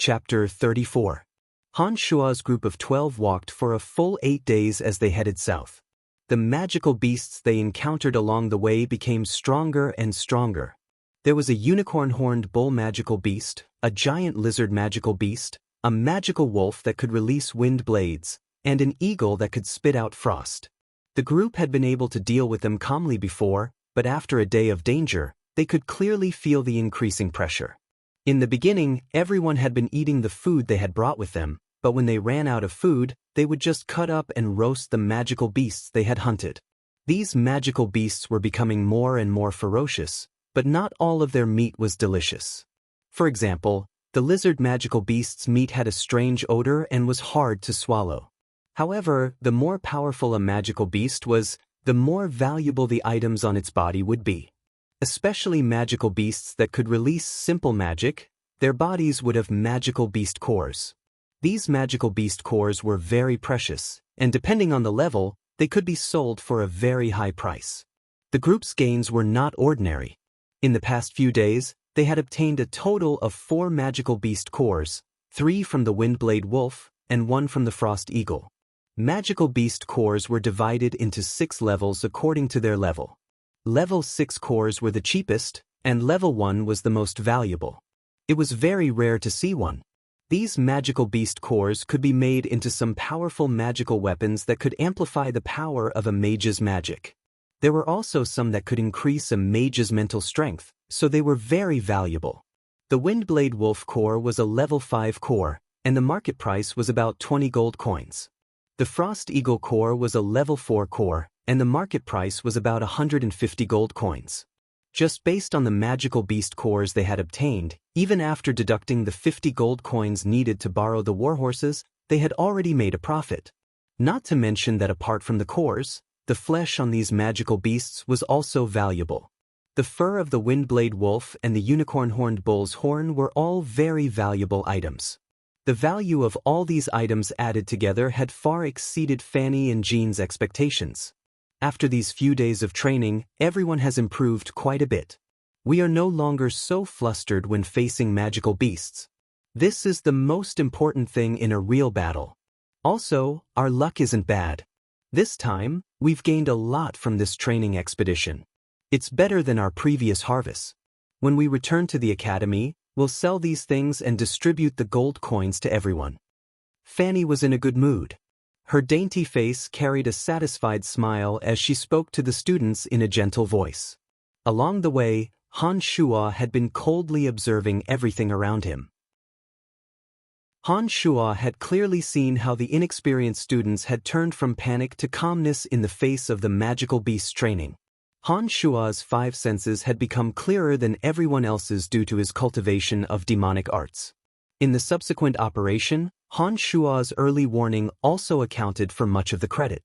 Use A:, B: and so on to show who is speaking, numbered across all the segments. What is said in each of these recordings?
A: Chapter 34. Han Shua's group of 12 walked for a full 8 days as they headed south. The magical beasts they encountered along the way became stronger and stronger. There was a unicorn-horned bull magical beast, a giant lizard magical beast, a magical wolf that could release wind blades, and an eagle that could spit out frost. The group had been able to deal with them calmly before, but after a day of danger, they could clearly feel the increasing pressure. In the beginning, everyone had been eating the food they had brought with them, but when they ran out of food, they would just cut up and roast the magical beasts they had hunted. These magical beasts were becoming more and more ferocious, but not all of their meat was delicious. For example, the lizard magical beast's meat had a strange odor and was hard to swallow. However, the more powerful a magical beast was, the more valuable the items on its body would be. Especially magical beasts that could release simple magic, their bodies would have magical beast cores. These magical beast cores were very precious, and depending on the level, they could be sold for a very high price. The group's gains were not ordinary. In the past few days, they had obtained a total of 4 magical beast cores, 3 from the Windblade Wolf, and 1 from the Frost Eagle. Magical beast cores were divided into 6 levels according to their level. Level 6 cores were the cheapest, and Level 1 was the most valuable. It was very rare to see one. These magical beast cores could be made into some powerful magical weapons that could amplify the power of a mage's magic. There were also some that could increase a mage's mental strength, so they were very valuable. The Windblade Wolf core was a Level 5 core, and the market price was about 20 gold coins. The Frost Eagle core was a Level 4 core, and the market price was about 150 gold coins. Just based on the magical beast cores they had obtained, even after deducting the 50 gold coins needed to borrow the warhorses, they had already made a profit. Not to mention that apart from the cores, the flesh on these magical beasts was also valuable. The fur of the Windblade Wolf and the unicorn-horned bull's horn were all very valuable items. The value of all these items added together had far exceeded Fanny and Jean's expectations. After these few days of training, everyone has improved quite a bit. We are no longer so flustered when facing magical beasts. This is the most important thing in a real battle. Also, our luck isn't bad. This time, we've gained a lot from this training expedition. It's better than our previous harvests. When we return to the academy, we'll sell these things and distribute the gold coins to everyone. Fanny was in a good mood. Her dainty face carried a satisfied smile as she spoke to the students in a gentle voice. Along the way, Han Shua had been coldly observing everything around him. Han Shua had clearly seen how the inexperienced students had turned from panic to calmness in the face of the magical beast training. Han Shua's 5 senses had become clearer than everyone else's due to his cultivation of demonic arts. In the subsequent operation, Han Shua's early warning also accounted for much of the credit.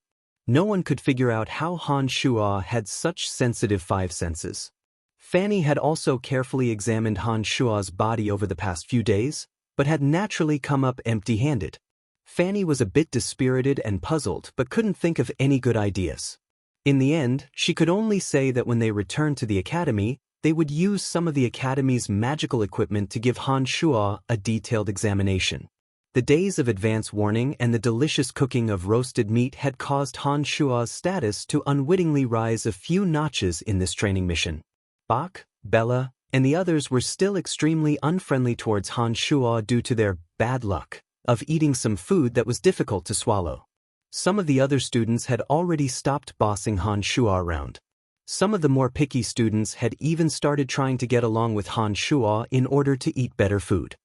A: No one could figure out how Han Shua had such sensitive 5 senses. Fanny had also carefully examined Han Shua's body over the past few days, but had naturally come up empty-handed. Fanny was a bit dispirited and puzzled but couldn't think of any good ideas. In the end, she could only say that when they returned to the academy, they would use some of the academy's magical equipment to give Han Shua a detailed examination. The days of advance warning and the delicious cooking of roasted meat had caused Han Shua's status to unwittingly rise a few notches in this training mission. Bach, Bella, and the others were still extremely unfriendly towards Han Shua due to their bad luck of eating some food that was difficult to swallow. Some of the other students had already stopped bossing Han Shua around. Some of the more picky students had even started trying to get along with Han Shua in order to eat better food.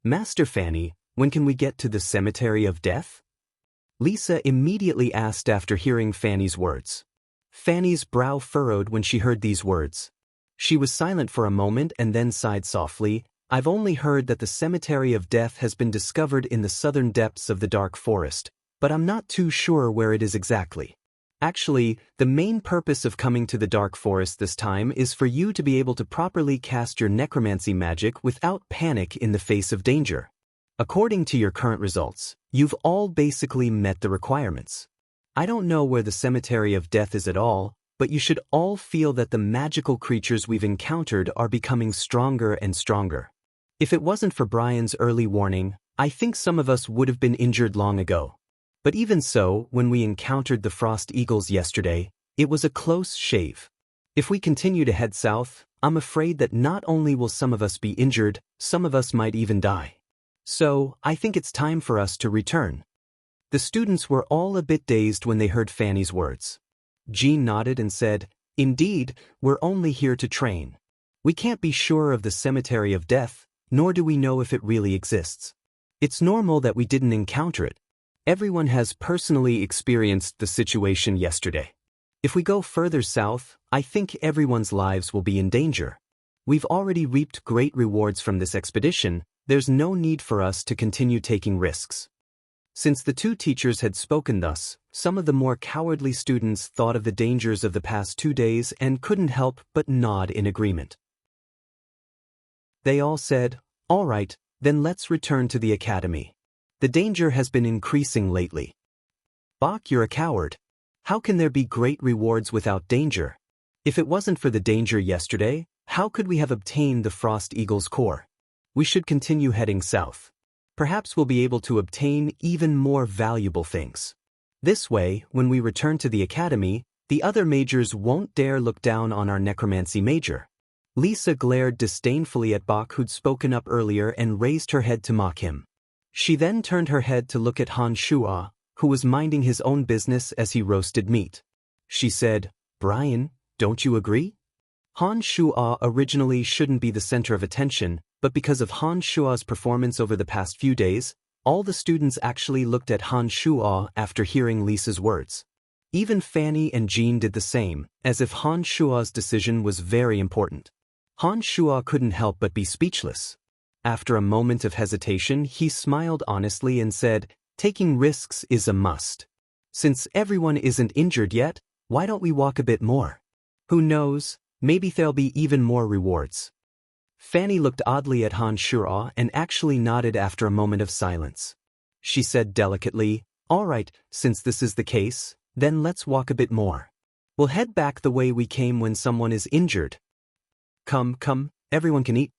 A: Master Fanny, when can we get to the Cemetery of Death? Lisa immediately asked after hearing Fanny's words. Fanny's brow furrowed when she heard these words. She was silent for a moment and then sighed softly. I've only heard that the Cemetery of Death has been discovered in the southern depths of the dark forest, but I'm not too sure where it is exactly. Actually, the main purpose of coming to the dark forest this time is for you to be able to properly cast your necromancy magic without panic in the face of danger. According to your current results, you've all basically met the requirements. I don't know where the Cemetery of Death is at all, but you should all feel that the magical creatures we've encountered are becoming stronger and stronger. If it wasn't for Brian's early warning, I think some of us would have been injured long ago. But even so, when we encountered the frost eagles yesterday, it was a close shave. If we continue to head south, I'm afraid that not only will some of us be injured, some of us might even die. So, I think it's time for us to return. The students were all a bit dazed when they heard Fanny's words. Jean nodded and said, "Indeed, we're only here to train. We can't be sure of the cemetery of death, nor do we know if it really exists. It's normal that we didn't encounter it. Everyone has personally experienced the situation yesterday. If we go further south, I think everyone's lives will be in danger. We've already reaped great rewards from this expedition. There's no need for us to continue taking risks." Since the two teachers had spoken thus, some of the more cowardly students thought of the dangers of the past 2 days and couldn't help but nod in agreement. They all said, "All right, then let's return to the academy. The danger has been increasing lately." "Bach, you're a coward. How can there be great rewards without danger? If it wasn't for the danger yesterday, how could we have obtained the Frost Eagle's core? We should continue heading south. Perhaps we'll be able to obtain even more valuable things. This way, when we return to the academy, the other majors won't dare look down on our necromancy major." Lisa glared disdainfully at Bach, who'd spoken up earlier, and raised her head to mock him. She then turned her head to look at Han Shua, who was minding his own business as he roasted meat. She said, "Brian, don't you agree?" Han Shua originally shouldn't be the center of attention, but because of Han Shua's performance over the past few days, all the students actually looked at Han Shua after hearing Lisa's words. Even Fanny and Jean did the same, as if Han Shua's decision was very important. Han Shua couldn't help but be speechless. After a moment of hesitation, he smiled honestly and said, "Taking risks is a must. Since everyone isn't injured yet, why don't we walk a bit more? Who knows, maybe there'll be even more rewards." Fanny looked oddly at Han Shua and actually nodded after a moment of silence. She said delicately, "All right, since this is the case, then let's walk a bit more. We'll head back the way we came when someone is injured. Come, everyone can eat."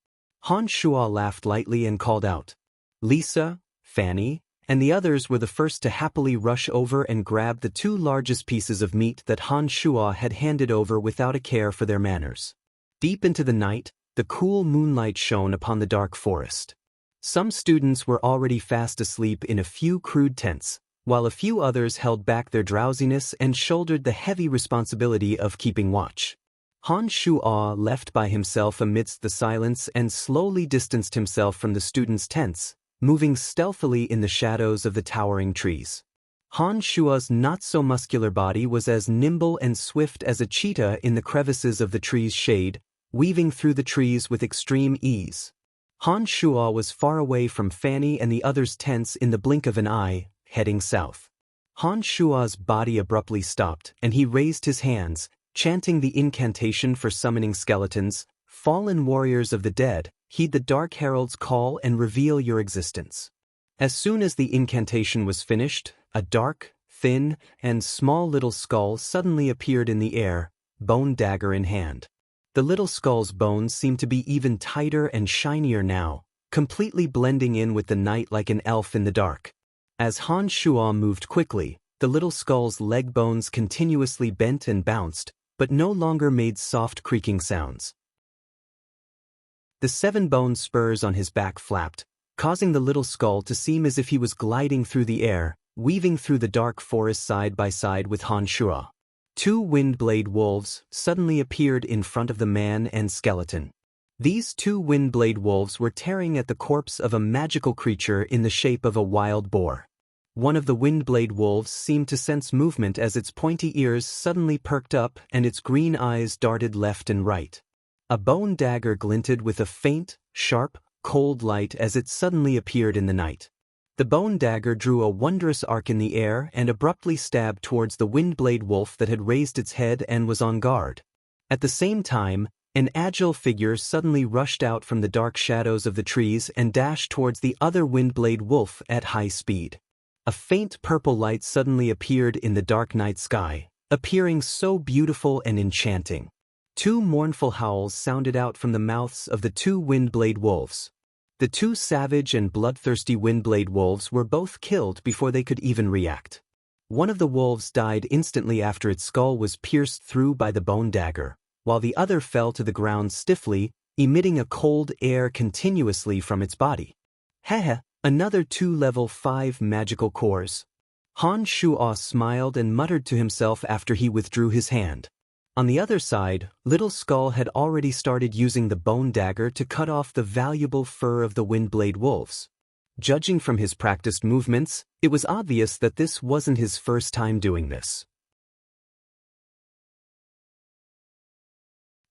A: Han Shua laughed lightly and called out. Lisa, Fanny, and the others were the first to happily rush over and grab the 2 largest pieces of meat that Han Shua had handed over without a care for their manners. Deep into the night, the cool moonlight shone upon the dark forest. Some students were already fast asleep in a few crude tents, while a few others held back their drowsiness and shouldered the heavy responsibility of keeping watch. Han Shua left by himself amidst the silence and slowly distanced himself from the students' tents, moving stealthily in the shadows of the towering trees. Han Shua's not-so-muscular body was as nimble and swift as a cheetah in the crevices of the tree's shade, weaving through the trees with extreme ease. Han Shua was far away from Fanny and the others' tents in the blink of an eye, heading south. Han Shua's body abruptly stopped, and he raised his hands, chanting the incantation for summoning skeletons. "Fallen warriors of the dead, heed the Dark Herald's call and reveal your existence." As soon as the incantation was finished, a dark, thin, and small little skull suddenly appeared in the air, bone dagger in hand. The little skull's bones seemed to be even tighter and shinier now, completely blending in with the night like an elf in the dark. As Han Shua moved quickly, the little skull's leg bones continuously bent and bounced, but no longer made soft creaking sounds. The 7-bone spurs on his back flapped, causing the little skull to seem as if he was gliding through the air, weaving through the dark forest side by side with Han Shua. 2 Windblade wolves suddenly appeared in front of the man and skeleton. These 2 Windblade wolves were tearing at the corpse of a magical creature in the shape of a wild boar. One of the Windblade wolves seemed to sense movement as its pointy ears suddenly perked up and its green eyes darted left and right. A bone dagger glinted with a faint, sharp, cold light as it suddenly appeared in the night. The bone dagger drew a wondrous arc in the air and abruptly stabbed towards the Windblade wolf that had raised its head and was on guard. At the same time, an agile figure suddenly rushed out from the dark shadows of the trees and dashed towards the other Windblade wolf at high speed. A faint purple light suddenly appeared in the dark night sky, appearing so beautiful and enchanting. 2 mournful howls sounded out from the mouths of the 2 Windblade wolves. The two savage and bloodthirsty windblade wolves were both killed before they could even react. One of the wolves died instantly after its skull was pierced through by the bone dagger, while the other fell to the ground stiffly, emitting a cold air continuously from its body. Heh, another 2 level 5 magical cores. Han Shuo smiled and muttered to himself after he withdrew his hand. On the other side, Little Skull had already started using the bone dagger to cut off the valuable fur of the windblade wolves. Judging from his practiced movements, it was obvious that this wasn't his first time doing this.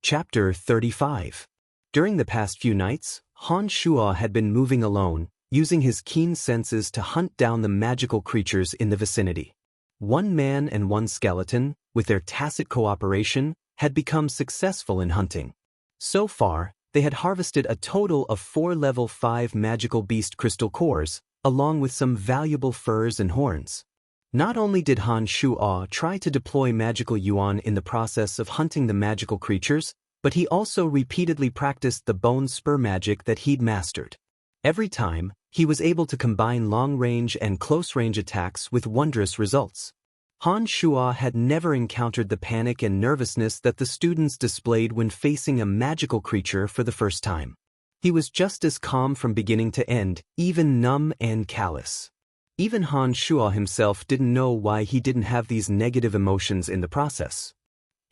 A: Chapter 35. During the past few nights, Han Shuo had been moving alone, using his keen senses to hunt down the magical creatures in the vicinity. One man and one skeleton, with their tacit cooperation, had become successful in hunting. So far, they had harvested a total of 4 level 5 magical beast crystal cores, along with some valuable furs and horns. Not only did Han Shuo try to deploy magical yuan in the process of hunting the magical creatures, but he also repeatedly practiced the bone spur magic that he'd mastered. Every time, he was able to combine long-range and close-range attacks with wondrous results. Han Shuo had never encountered the panic and nervousness that the students displayed when facing a magical creature for the first time. He was just as calm from beginning to end, even numb and callous. Even Han Shuo himself didn't know why he didn't have these negative emotions in the process.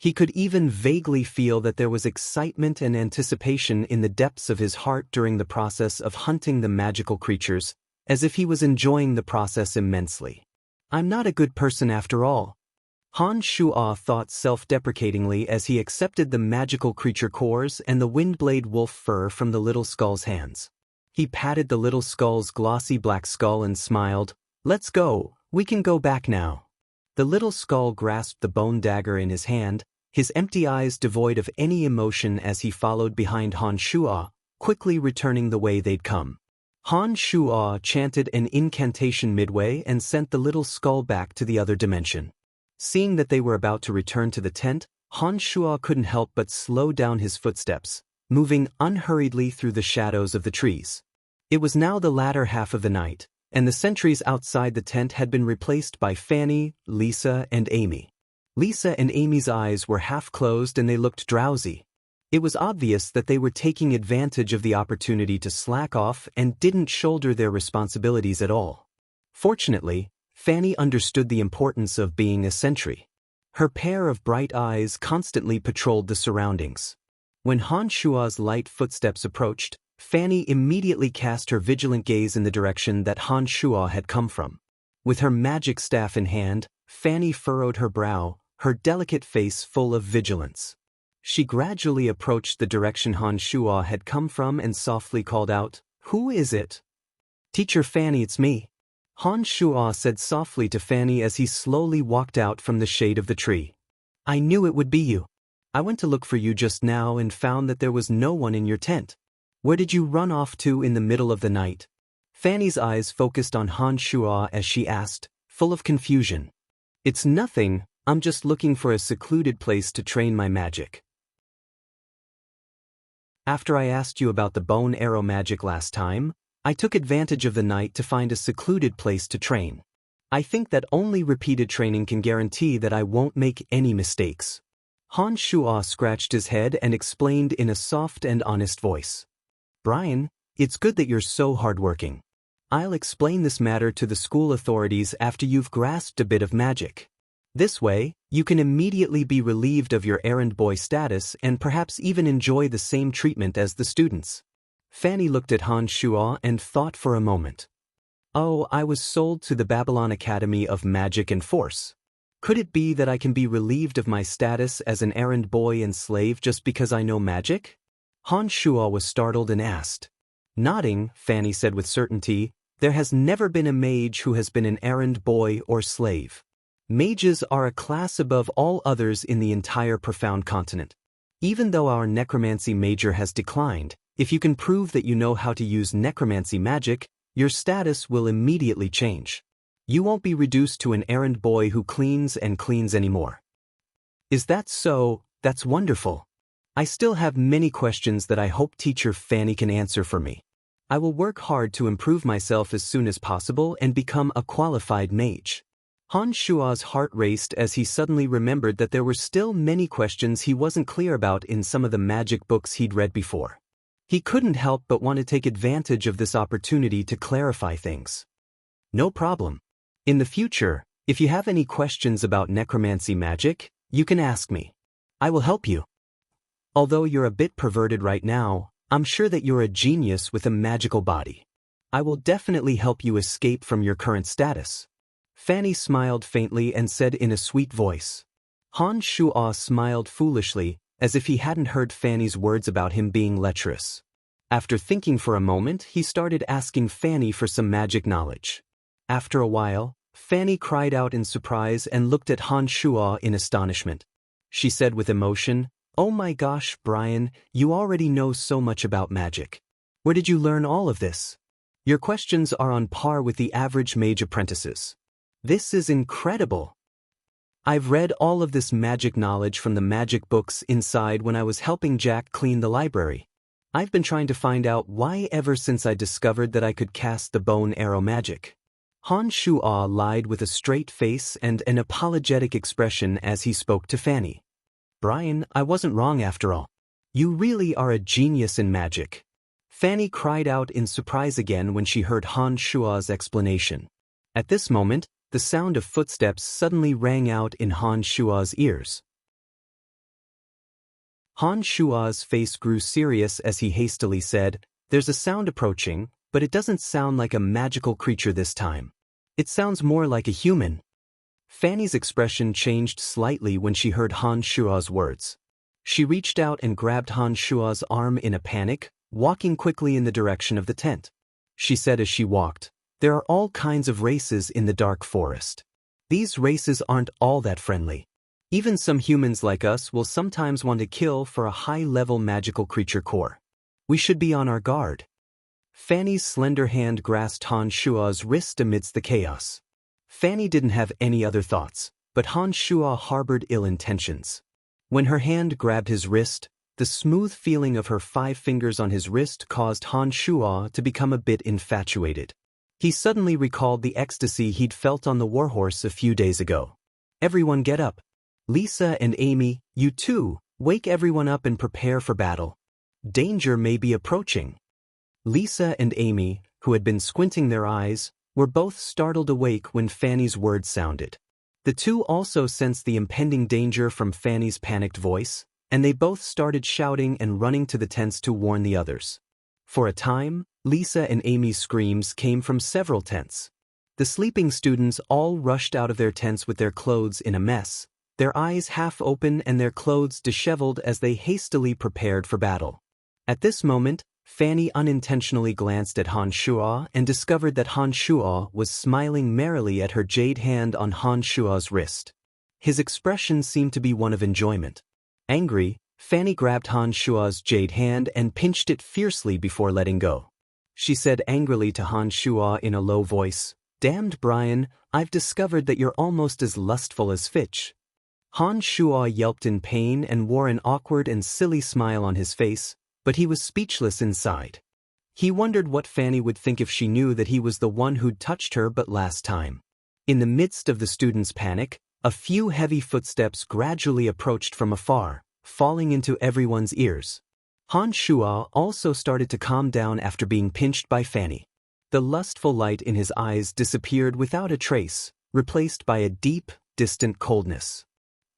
A: He could even vaguely feel that there was excitement and anticipation in the depths of his heart during the process of hunting the magical creatures, as if he was enjoying the process immensely. I'm not a good person after all. Han Shuo thought self-deprecatingly as he accepted the magical creature cores and the windblade wolf fur from the little skull's hands. He patted the little skull's glossy black skull and smiled. Let's go, we can go back now. The little skull grasped the bone dagger in his hand, his empty eyes devoid of any emotion as he followed behind Han Shuo, quickly returning the way they'd come. Han Shuo chanted an incantation midway and sent the little skull back to the other dimension. Seeing that they were about to return to the tent, Han Shuo couldn't help but slow down his footsteps, moving unhurriedly through the shadows of the trees. It was now the latter half of the night, and the sentries outside the tent had been replaced by Fanny, Lisa, and Amy. Lisa and Amy's eyes were half closed and they looked drowsy. It was obvious that they were taking advantage of the opportunity to slack off and didn't shoulder their responsibilities at all. Fortunately, Fanny understood the importance of being a sentry. Her pair of bright eyes constantly patrolled the surroundings. When Han Shuo's light footsteps approached, Fanny immediately cast her vigilant gaze in the direction that Han Shuo had come from. With her magic staff in hand, Fanny furrowed her brow, her delicate face full of vigilance. She gradually approached the direction Han Shuo had come from and softly called out, "Who is it?" "Teacher Fanny, it's me," Han Shuo said softly to Fanny as he slowly walked out from the shade of the tree. "I knew it would be you. I went to look for you just now and found that there was no one in your tent. Where did you run off to in the middle of the night?" Fanny's eyes focused on Han Shuo as she asked, full of confusion. "It's nothing, I'm just looking for a secluded place to train my magic." "After I asked you about the bone arrow magic last time, I took advantage of the night to find a secluded place to train. I think that only repeated training can guarantee that I won't make any mistakes." Han Shuo scratched his head and explained in a soft and honest voice. "Brian, it's good that you're so hardworking. I'll explain this matter to the school authorities after you've grasped a bit of magic. This way, you can immediately be relieved of your errand boy status and perhaps even enjoy the same treatment as the students." Fanny looked at Han Shuo and thought for a moment. "Oh, I was sold to the Babylon Academy of Magic and Force. Could it be that I can be relieved of my status as an errand boy and slave just because I know magic?" Han Shuo was startled and asked. Nodding, Fanny said with certainty, "There has never been a mage who has been an errand boy or slave. Mages are a class above all others in the entire profound continent. Even though our necromancy major has declined, if you can prove that you know how to use necromancy magic, your status will immediately change. You won't be reduced to an errand boy who cleans and cleans anymore." "Is that so? That's wonderful. I still have many questions that I hope teacher Fanny can answer for me. I will work hard to improve myself as soon as possible and become a qualified mage. Han Shua's heart raced as he suddenly remembered that there were still many questions he wasn't clear about in some of the magic books he'd read before. He couldn't help but want to take advantage of this opportunity to clarify things. No problem. In the future, if you have any questions about necromancy magic, you can ask me. I will help you. Although you're a bit perverted right now, I'm sure that you're a genius with a magical body. I will definitely help you escape from your current status. Fanny smiled faintly and said in a sweet voice. Han Shua smiled foolishly, as if he hadn't heard Fanny's words about him being lecherous. After thinking for a moment, he started asking Fanny for some magic knowledge. After a while, Fanny cried out in surprise and looked at Han Shua in astonishment. She said with emotion, "Oh my gosh, Brian, you already know so much about magic. Where did you learn all of this? Your questions are on par with the average mage apprentices. This is incredible. I've read all of this magic knowledge from the magic books inside when I was helping Jack clean the library. I've been trying to find out why ever since I discovered that I could cast the bone arrow magic." Han Shua lied with a straight face and an apologetic expression as he spoke to Fanny. "Brian, I wasn't wrong after all. You really are a genius in magic." Fanny cried out in surprise again when she heard Han Shua's explanation. At this moment, the sound of footsteps suddenly rang out in Han Shua's ears. Han Shua's face grew serious as he hastily said, "There's a sound approaching, but it doesn't sound like a magical creature this time. It sounds more like a human." Fanny's expression changed slightly when she heard Han Shua's words. She reached out and grabbed Han Shua's arm in a panic, walking quickly in the direction of the tent. She said as she walked, "There are all kinds of races in the dark forest. These races aren't all that friendly. Even some humans like us will sometimes want to kill for a high-level magical creature core. We should be on our guard." Fanny's slender hand grasped Han Shua's wrist amidst the chaos. Fanny didn't have any other thoughts, but Han Shua harbored ill intentions. When her hand grabbed his wrist, the smooth feeling of her 5 fingers on his wrist caused Han Shua to become a bit infatuated. He suddenly recalled the ecstasy he'd felt on the warhorse a few days ago. "Everyone get up. Lisa and Amy, you too, wake everyone up and prepare for battle. Danger may be approaching." Lisa and Amy, who had been squinting their eyes, were both startled awake when Fanny's words sounded. The two also sensed the impending danger from Fanny's panicked voice, and they both started shouting and running to the tents to warn the others. For a time, Lisa and Amy's screams came from several tents. The sleeping students all rushed out of their tents with their clothes in a mess, their eyes half open and their clothes disheveled as they hastily prepared for battle. At this moment, Fanny unintentionally glanced at Han Shua and discovered that Han Shua was smiling merrily at her jade hand on Han Shua's wrist. His expression seemed to be one of enjoyment. Angry, Fanny grabbed Han Shua's jade hand and pinched it fiercely before letting go. She said angrily to Han Shua in a low voice, "Damned Brian, I've discovered that you're almost as lustful as Fitch." Han Shua yelped in pain and wore an awkward and silly smile on his face, but he was speechless inside. He wondered what Fanny would think if she knew that he was the one who'd touched her but last time. In the midst of the students' panic, a few heavy footsteps gradually approached from afar, falling into everyone's ears. Han Shua also started to calm down after being pinched by Fanny. The lustful light in his eyes disappeared without a trace, replaced by a deep, distant coldness.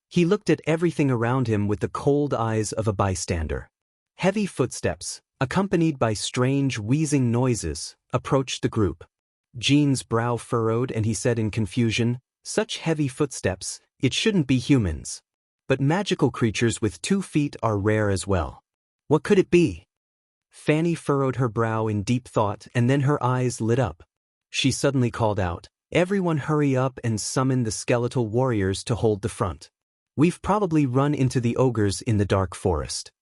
A: He looked at everything around him with the cold eyes of a bystander. Heavy footsteps, accompanied by strange wheezing noises, approached the group. Jean's brow furrowed and he said in confusion, "Such heavy footsteps, it shouldn't be humans. But magical creatures with 2 feet are rare as well. What could it be?" Fanny furrowed her brow in deep thought and then her eyes lit up. She suddenly called out, "Everyone hurry up and summon the skeletal warriors to hold the front. We've probably run into the ogres in the dark forest."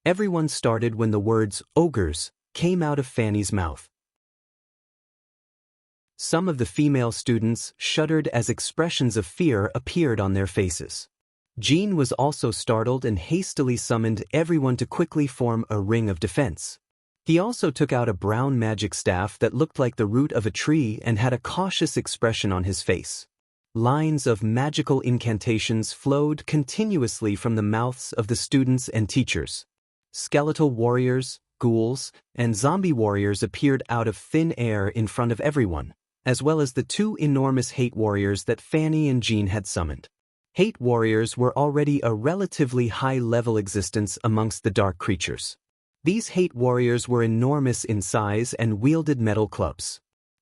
A: Everyone started when the words ogres came out of Fanny's mouth. Some of the female students shuddered as expressions of fear appeared on their faces. Jean was also startled and hastily summoned everyone to quickly form a ring of defense. He also took out a brown magic staff that looked like the root of a tree and had a cautious expression on his face. Lines of magical incantations flowed continuously from the mouths of the students and teachers. Skeletal warriors, ghouls, and zombie warriors appeared out of thin air in front of everyone, as well as the two enormous hate warriors that Fanny and Jean had summoned. Hate warriors were already a relatively high-level existence amongst the dark creatures. These hate warriors were enormous in size and wielded metal clubs.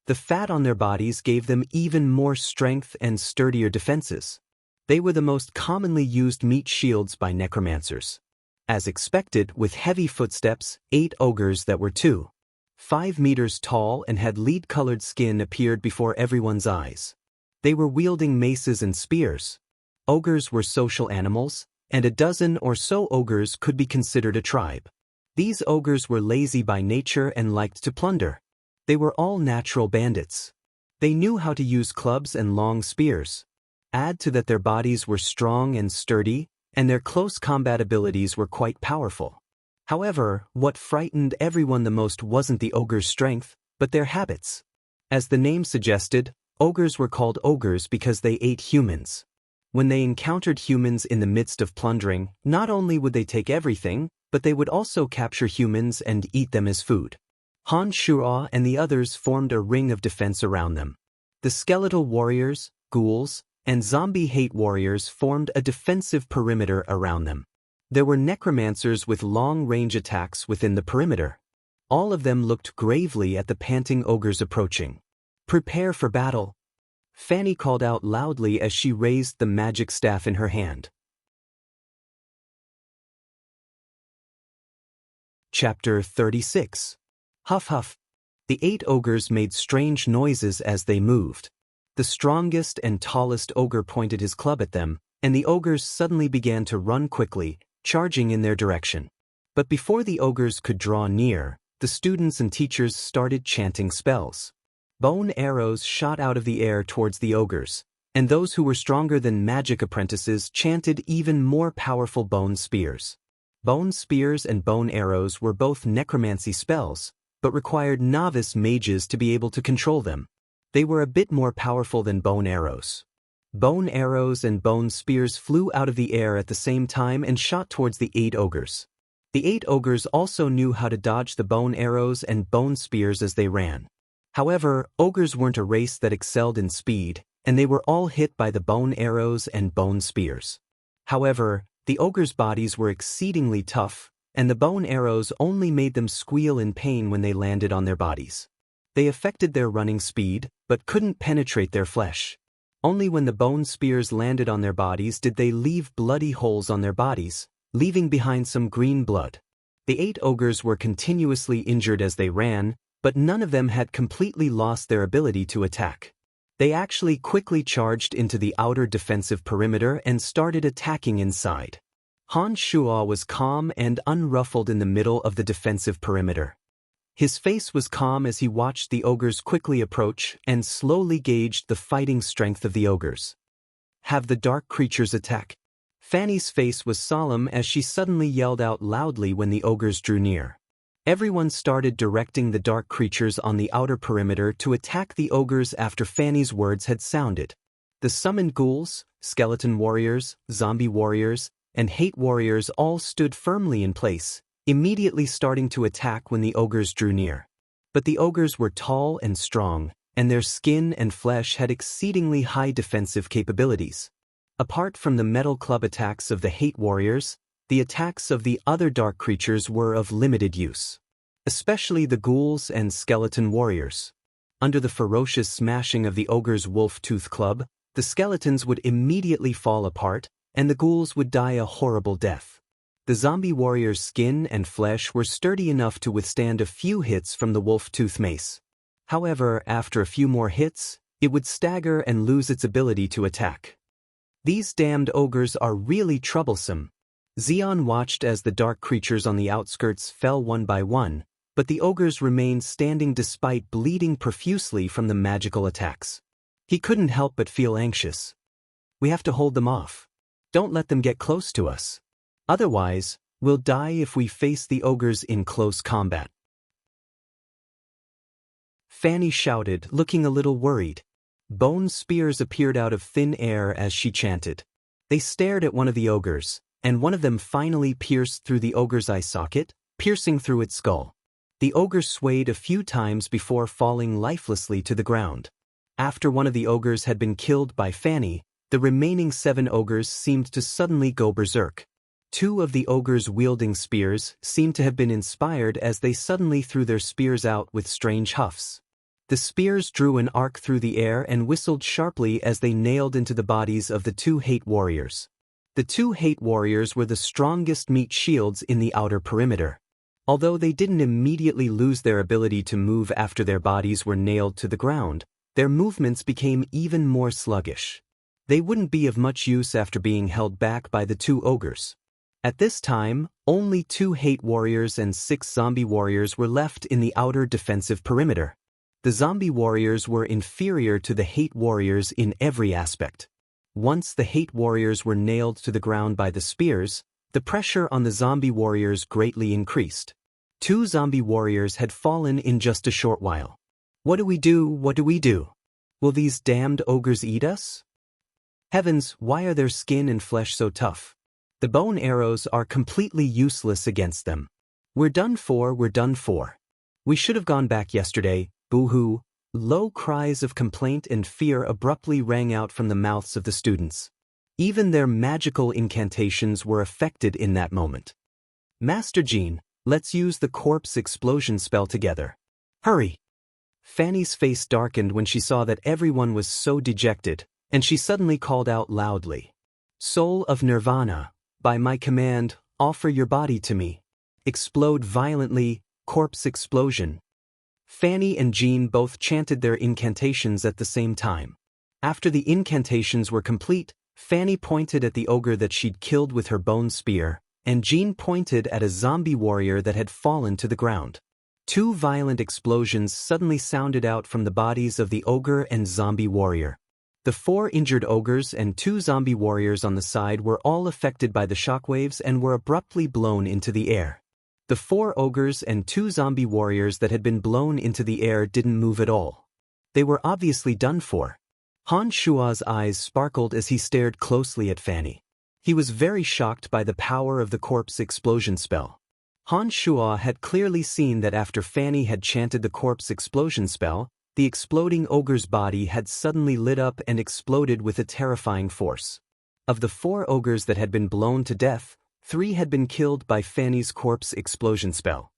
A: The fat on their bodies gave them even more strength and sturdier defenses. They were the most commonly used meat shields by necromancers. As expected, with heavy footsteps, 8 ogres that were 2.5 meters tall and had lead-colored skin appeared before everyone's eyes. They were wielding maces and spears. Ogres were social animals, and a dozen or so ogres could be considered a tribe. These ogres were lazy by nature and liked to plunder. They were all natural bandits. They knew how to use clubs and long spears. Add to that their bodies were strong and sturdy, and their close combat abilities were quite powerful. However, what frightened everyone the most wasn't the ogres' strength, but their habits. As the name suggested, ogres were called ogres because they ate humans. When they encountered humans in the midst of plundering, not only would they take everything, but they would also capture humans and eat them as food. Han Shuo and the others formed a ring of defense around them. The skeletal warriors, ghouls, and zombie hate warriors formed a defensive perimeter around them. There were necromancers with long-range attacks within the perimeter. All of them looked gravely at the panting ogres approaching. "Prepare for battle," Fanny called out loudly as she raised the magic staff in her hand. Chapter 36. Huff huff. The 8 ogres made strange noises as they moved. The strongest and tallest ogre pointed his club at them, and the ogres suddenly began to run quickly, charging in their direction. But before the ogres could draw near, the students and teachers started chanting spells. Bone arrows shot out of the air towards the ogres, and those who were stronger than magic apprentices chanted even more powerful bone spears. Bone spears and bone arrows were both necromancy spells, but required novice mages to be able to control them. They were a bit more powerful than bone arrows. Bone arrows and bone spears flew out of the air at the same time and shot towards the 8 ogres. The 8 ogres also knew how to dodge the bone arrows and bone spears as they ran. However, ogres weren't a race that excelled in speed, and they were all hit by the bone arrows and bone spears. However, the ogres' bodies were exceedingly tough, and the bone arrows only made them squeal in pain when they landed on their bodies. They affected their running speed, but couldn't penetrate their flesh. Only when the bone spears landed on their bodies did they leave bloody holes on their bodies, leaving behind some green blood. The 8 ogres were continuously injured as they ran, but none of them had completely lost their ability to attack. They actually quickly charged into the outer defensive perimeter and started attacking inside. Han Shuo was calm and unruffled in the middle of the defensive perimeter. His face was calm as he watched the ogres quickly approach and slowly gauged the fighting strength of the ogres. "Have the dark creatures attack." Fanny's face was solemn as she suddenly yelled out loudly when the ogres drew near. Everyone started directing the dark creatures on the outer perimeter to attack the ogres after Fanny's words had sounded. The summoned ghouls, skeleton warriors, zombie warriors, and hate warriors all stood firmly in place, immediately starting to attack when the ogres drew near. But the ogres were tall and strong, and their skin and flesh had exceedingly high defensive capabilities. Apart from the metal club attacks of the hate warriors, the attacks of the other dark creatures were of limited use. Especially the ghouls and skeleton warriors. Under the ferocious smashing of the ogre's wolf-tooth club, the skeletons would immediately fall apart, and the ghouls would die a horrible death. The zombie warrior's skin and flesh were sturdy enough to withstand a few hits from the wolf-tooth mace. However, after a few more hits, it would stagger and lose its ability to attack. "These damned ogres are really troublesome." Xian watched as the dark creatures on the outskirts fell one by one, but the ogres remained standing despite bleeding profusely from the magical attacks. He couldn't help but feel anxious. "We have to hold them off. Don't let them get close to us. Otherwise, we'll die if we face the ogres in close combat." Fanny shouted, looking a little worried. Bone spears appeared out of thin air as she chanted. They stared at one of the ogres, and one of them finally pierced through the ogre's eye socket, piercing through its skull. The ogre swayed a few times before falling lifelessly to the ground. After one of the ogres had been killed by Fanny, the remaining 7 ogres seemed to suddenly go berserk. 2 of the ogres wielding spears seemed to have been inspired as they suddenly threw their spears out with strange huffs. The spears drew an arc through the air and whistled sharply as they nailed into the bodies of the 2 hate warriors. The 2 hate warriors were the strongest meat shields in the outer perimeter. Although they didn't immediately lose their ability to move after their bodies were nailed to the ground, their movements became even more sluggish. They wouldn't be of much use after being held back by the 2 ogres. At this time, only 2 hate warriors and 6 zombie warriors were left in the outer defensive perimeter. The zombie warriors were inferior to the hate warriors in every aspect. Once the hate warriors were nailed to the ground by the spears, the pressure on the zombie warriors greatly increased. 2 zombie warriors had fallen in just a short while. What do we do? What do we do? Will these damned ogres eat us? Heavens, why are their skin and flesh so tough? The bone arrows are completely useless against them. We're done for, we're done for. We should have gone back yesterday, boo-hoo. Low cries of complaint and fear abruptly rang out from the mouths of the students. Even their magical incantations were affected in that moment. Master Jean, let's use the corpse explosion spell together. Hurry! Fanny's face darkened when she saw that everyone was so dejected, and she suddenly called out loudly. Soul of Nirvana, by my command, offer your body to me. Explode violently, corpse explosion. Fanny and Jean both chanted their incantations at the same time. After the incantations were complete, Fanny pointed at the ogre that she'd killed with her bone spear, and Jean pointed at a zombie warrior that had fallen to the ground. 2 violent explosions suddenly sounded out from the bodies of the ogre and zombie warrior. The 4 injured ogres and 2 zombie warriors on the side were all affected by the shockwaves and were abruptly blown into the air. The 4 ogres and 2 zombie warriors that had been blown into the air didn't move at all. They were obviously done for. Han Shua's eyes sparkled as he stared closely at Fanny. He was very shocked by the power of the corpse explosion spell. Han Shua had clearly seen that after Fanny had chanted the corpse explosion spell, the exploding ogre's body had suddenly lit up and exploded with a terrifying force. Of the 4 ogres that had been blown to death, 3 had been killed by Fanny's corpse explosion spell.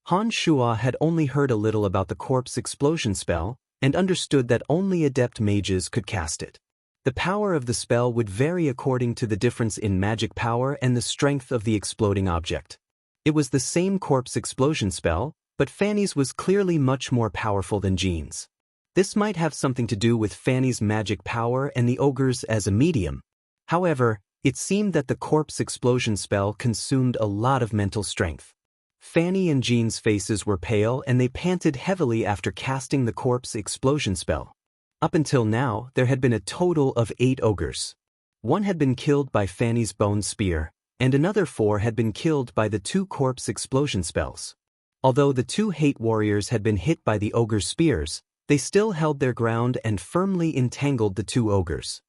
A: Han Shua had only heard a little about the corpse explosion spell, and understood that only adept mages could cast it. The power of the spell would vary according to the difference in magic power and the strength of the exploding object. It was the same corpse explosion spell, but Fanny's was clearly much more powerful than Jean's. This might have something to do with Fanny's magic power and the ogre's as a medium. However, it seemed that the corpse explosion spell consumed a lot of mental strength. Fanny and Jean's faces were pale and they panted heavily after casting the corpse explosion spell. Up until now, there had been a total of 8 ogres. 1 had been killed by Fanny's bone spear, and another 4 had been killed by the 2 corpse explosion spells. Although the 2 hate warriors had been hit by the ogre's spears, they still held their ground and firmly entangled the 2 ogres.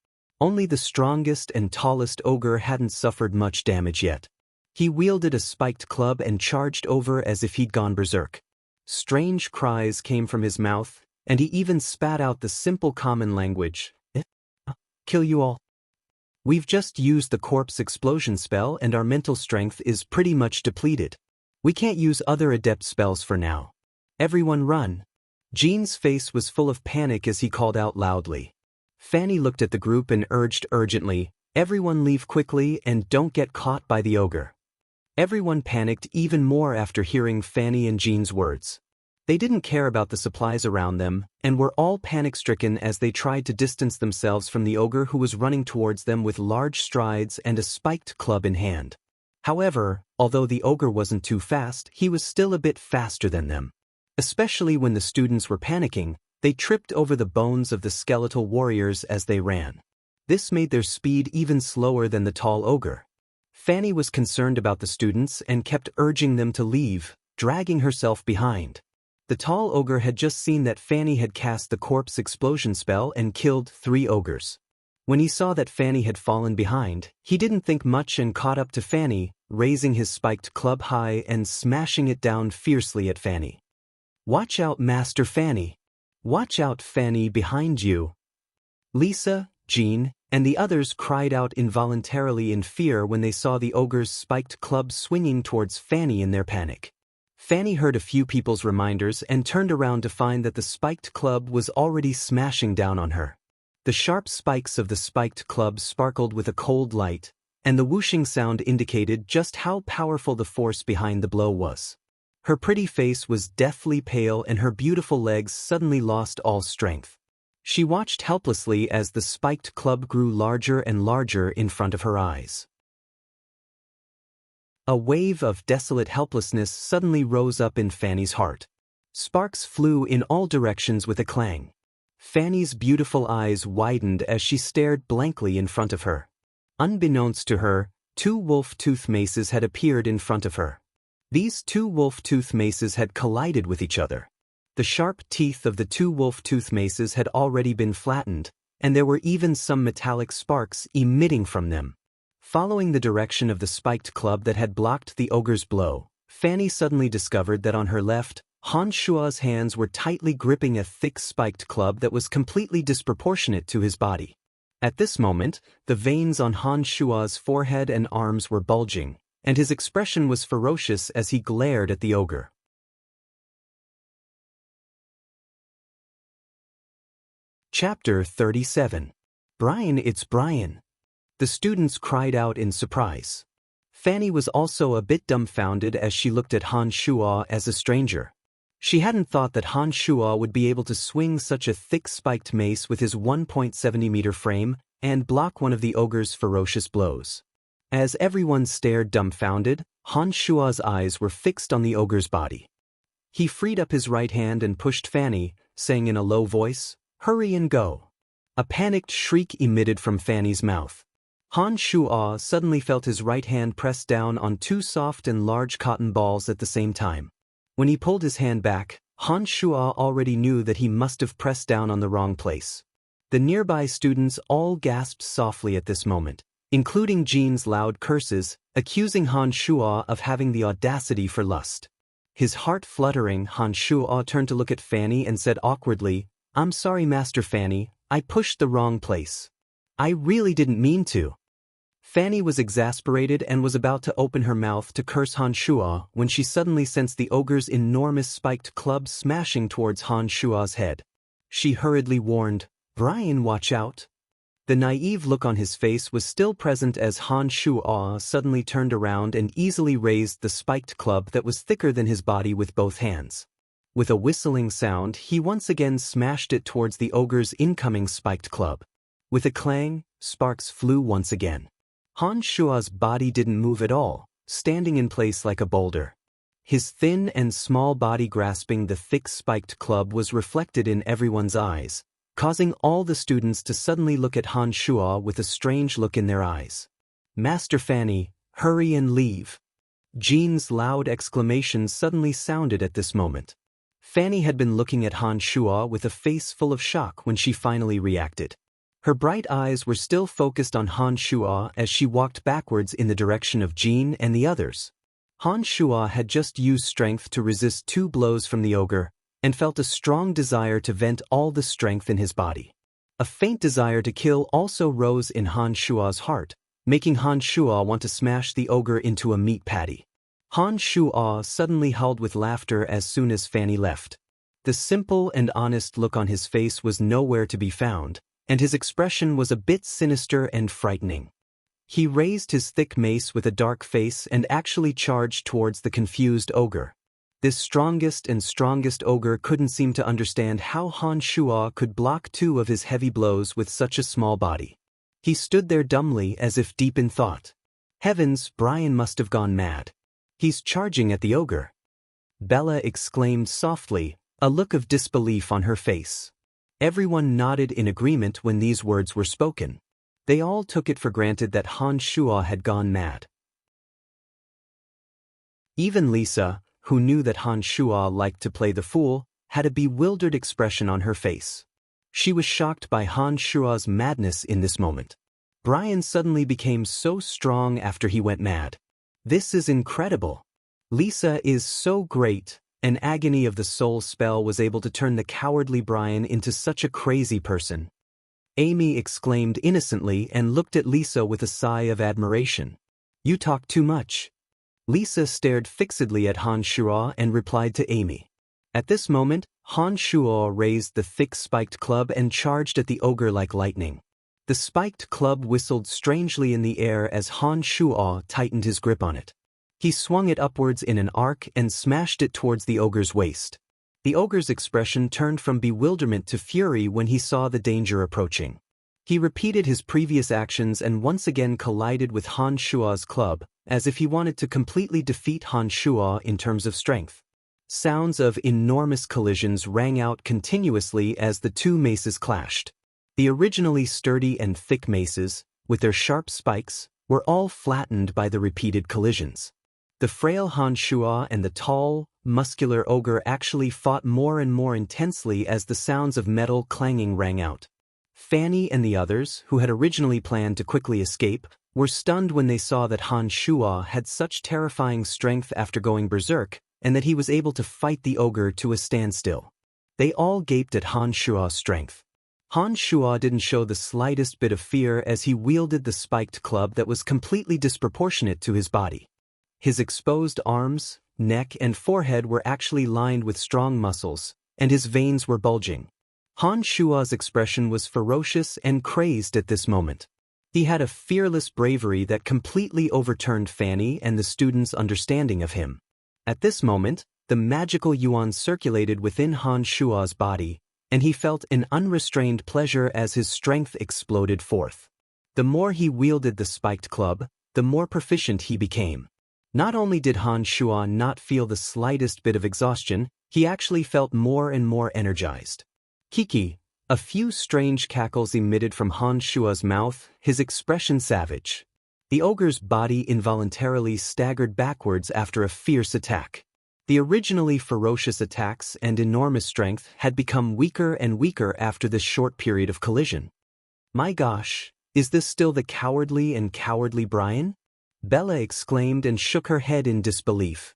A: Only the strongest and tallest ogre hadn't suffered much damage yet. He wielded a spiked club and charged over as if he'd gone berserk. Strange cries came from his mouth, and he even spat out the simple common language. Kill you all. We've just used the corpse explosion spell and our mental strength is pretty much depleted. We can't use other adept spells for now. Everyone run. Jean's face was full of panic as he called out loudly. Fanny looked at the group and urged urgently, everyone leave quickly and don't get caught by the ogre. Everyone panicked even more after hearing Fanny and Jean's words. They didn't care about the supplies around them, and were all panic-stricken as they tried to distance themselves from the ogre who was running towards them with large strides and a spiked club in hand. However, although the ogre wasn't too fast, he was still a bit faster than them. Especially when the students were panicking, they tripped over the bones of the skeletal warriors as they ran. This made their speed even slower than the tall ogre. Fanny was concerned about the students and kept urging them to leave, dragging herself behind. The tall ogre had just seen that Fanny had cast the corpse explosion spell and killed 3 ogres. When he saw that Fanny had fallen behind, he didn't think much and caught up to Fanny, raising his spiked club high and smashing it down fiercely at Fanny. "Watch out, Master Fanny! Watch out, Fanny, behind you!" Lisa, Jean, and the others cried out involuntarily in fear when they saw the ogre's spiked club swinging towards Fanny in their panic. Fanny heard a few people's reminders and turned around to find that the spiked club was already smashing down on her. The sharp spikes of the spiked club sparkled with a cold light, and the whooshing sound indicated just how powerful the force behind the blow was. Her pretty face was deathly pale and her beautiful legs suddenly lost all strength. She watched helplessly as the spiked club grew larger and larger in front of her eyes. A wave of desolate helplessness suddenly rose up in Fanny's heart. Sparks flew in all directions with a clang. Fanny's beautiful eyes widened as she stared blankly in front of her. Unbeknownst to her, 2 wolf-tooth maces had appeared in front of her. These 2 wolf-tooth maces had collided with each other. The sharp teeth of the 2 wolf-tooth maces had already been flattened, and there were even some metallic sparks emitting from them. Following the direction of the spiked club that had blocked the ogre's blow, Fanny suddenly discovered that on her left, Han Shua's hands were tightly gripping a thick spiked club that was completely disproportionate to his body. At this moment, the veins on Han Shua's forehead and arms were bulging, and his expression was ferocious as he glared at the ogre. Chapter 37. Brian, it's Brian! The students cried out in surprise. Fanny was also a bit dumbfounded as she looked at Han Shua as a stranger. She hadn't thought that Han Shua would be able to swing such a thick spiked mace with his 1.70-meter frame and block one of the ogre's ferocious blows. As everyone stared dumbfounded, Han Shua's eyes were fixed on the ogre's body. He freed up his right hand and pushed Fanny, saying in a low voice, "Hurry and go." A panicked shriek emitted from Fanny's mouth. Han Shua suddenly felt his right hand press down on 2 soft and large cotton balls at the same time. When he pulled his hand back, Han Shua already knew that he must have pressed down on the wrong place. The nearby students all gasped softly at this moment, including Jean's loud curses, accusing Han Shua of having the audacity for lust. His heart fluttering, Han Shua turned to look at Fanny and said awkwardly, "I'm sorry, Master Fanny, I pushed the wrong place. I really didn't mean to." Fanny was exasperated and was about to open her mouth to curse Han Shua when she suddenly sensed the ogre's enormous spiked club smashing towards Han Shua's head. She hurriedly warned, "Brian, watch out." The naive look on his face was still present as Han Shua suddenly turned around and easily raised the spiked club that was thicker than his body with both hands. With a whistling sound, he once again smashed it towards the ogre's incoming spiked club. With a clang, sparks flew once again. Han Shua's body didn't move at all, standing in place like a boulder. His thin and small body grasping the thick spiked club was reflected in everyone's eyes, causing all the students to suddenly look at Han Shua with a strange look in their eyes. "Master Fanny, hurry and leave." Jean's loud exclamation suddenly sounded at this moment. Fanny had been looking at Han Shua with a face full of shock when she finally reacted. Her bright eyes were still focused on Han Shua as she walked backwards in the direction of Jean and the others. Han Shua had just used strength to resist 2 blows from the ogre, and felt a strong desire to vent all the strength in his body. A faint desire to kill also rose in Han Shua's heart, making Han Shua want to smash the ogre into a meat patty. Han Shua suddenly howled with laughter as soon as Fanny left. The simple and honest look on his face was nowhere to be found, and his expression was a bit sinister and frightening. He raised his thick mace with a dark face and actually charged towards the confused ogre. This strongest and strongest ogre couldn't seem to understand how Han Shua could block 2 of his heavy blows with such a small body. He stood there dumbly as if deep in thought. Heavens, Brian must have gone mad. He's charging at the ogre. Bella exclaimed softly, a look of disbelief on her face. Everyone nodded in agreement when these words were spoken. They all took it for granted that Han Shua had gone mad. Even Lisa, who knew that Han Shuo liked to play the fool, had a bewildered expression on her face. She was shocked by Han Shuo's madness in this moment. Brian suddenly became so strong after he went mad. This is incredible. Lisa is so great. An agony of the soul spell was able to turn the cowardly Brian into such a crazy person. Amy exclaimed innocently and looked at Lisa with a sigh of admiration. You talk too much. Lisa stared fixedly at Han Shuo and replied to Amy. At this moment, Han Shuo raised the thick spiked club and charged at the ogre like lightning. The spiked club whistled strangely in the air as Han Shuo tightened his grip on it. He swung it upwards in an arc and smashed it towards the ogre's waist. The ogre's expression turned from bewilderment to fury when he saw the danger approaching. He repeated his previous actions and once again collided with Han Shuo's club, as if he wanted to completely defeat Han Shuo in terms of strength. Sounds of enormous collisions rang out continuously as the two maces clashed. The originally sturdy and thick maces, with their sharp spikes, were all flattened by the repeated collisions. The frail Han Shuo and the tall, muscular ogre actually fought more and more intensely as the sounds of metal clanging rang out. Fanny and the others, who had originally planned to quickly escape, were stunned when they saw that Han Shuo had such terrifying strength after going berserk, and that he was able to fight the ogre to a standstill. They all gaped at Han Shuo's strength. Han Shuo didn't show the slightest bit of fear as he wielded the spiked club that was completely disproportionate to his body. His exposed arms, neck, and forehead were actually lined with strong muscles, and his veins were bulging. Han Shuo's expression was ferocious and crazed at this moment. He had a fearless bravery that completely overturned Fanny and the students' understanding of him. At this moment, the magical yuan circulated within Han Shuo's body, and he felt an unrestrained pleasure as his strength exploded forth. The more he wielded the spiked club, the more proficient he became. Not only did Han Shuo not feel the slightest bit of exhaustion, he actually felt more and more energized. Kiki, a few strange cackles emitted from Han Shuo's mouth, his expression savage. The ogre's body involuntarily staggered backwards after a fierce attack. The originally ferocious attacks and enormous strength had become weaker and weaker after this short period of collision. My gosh, is this still the cowardly Brian? Bella exclaimed and shook her head in disbelief.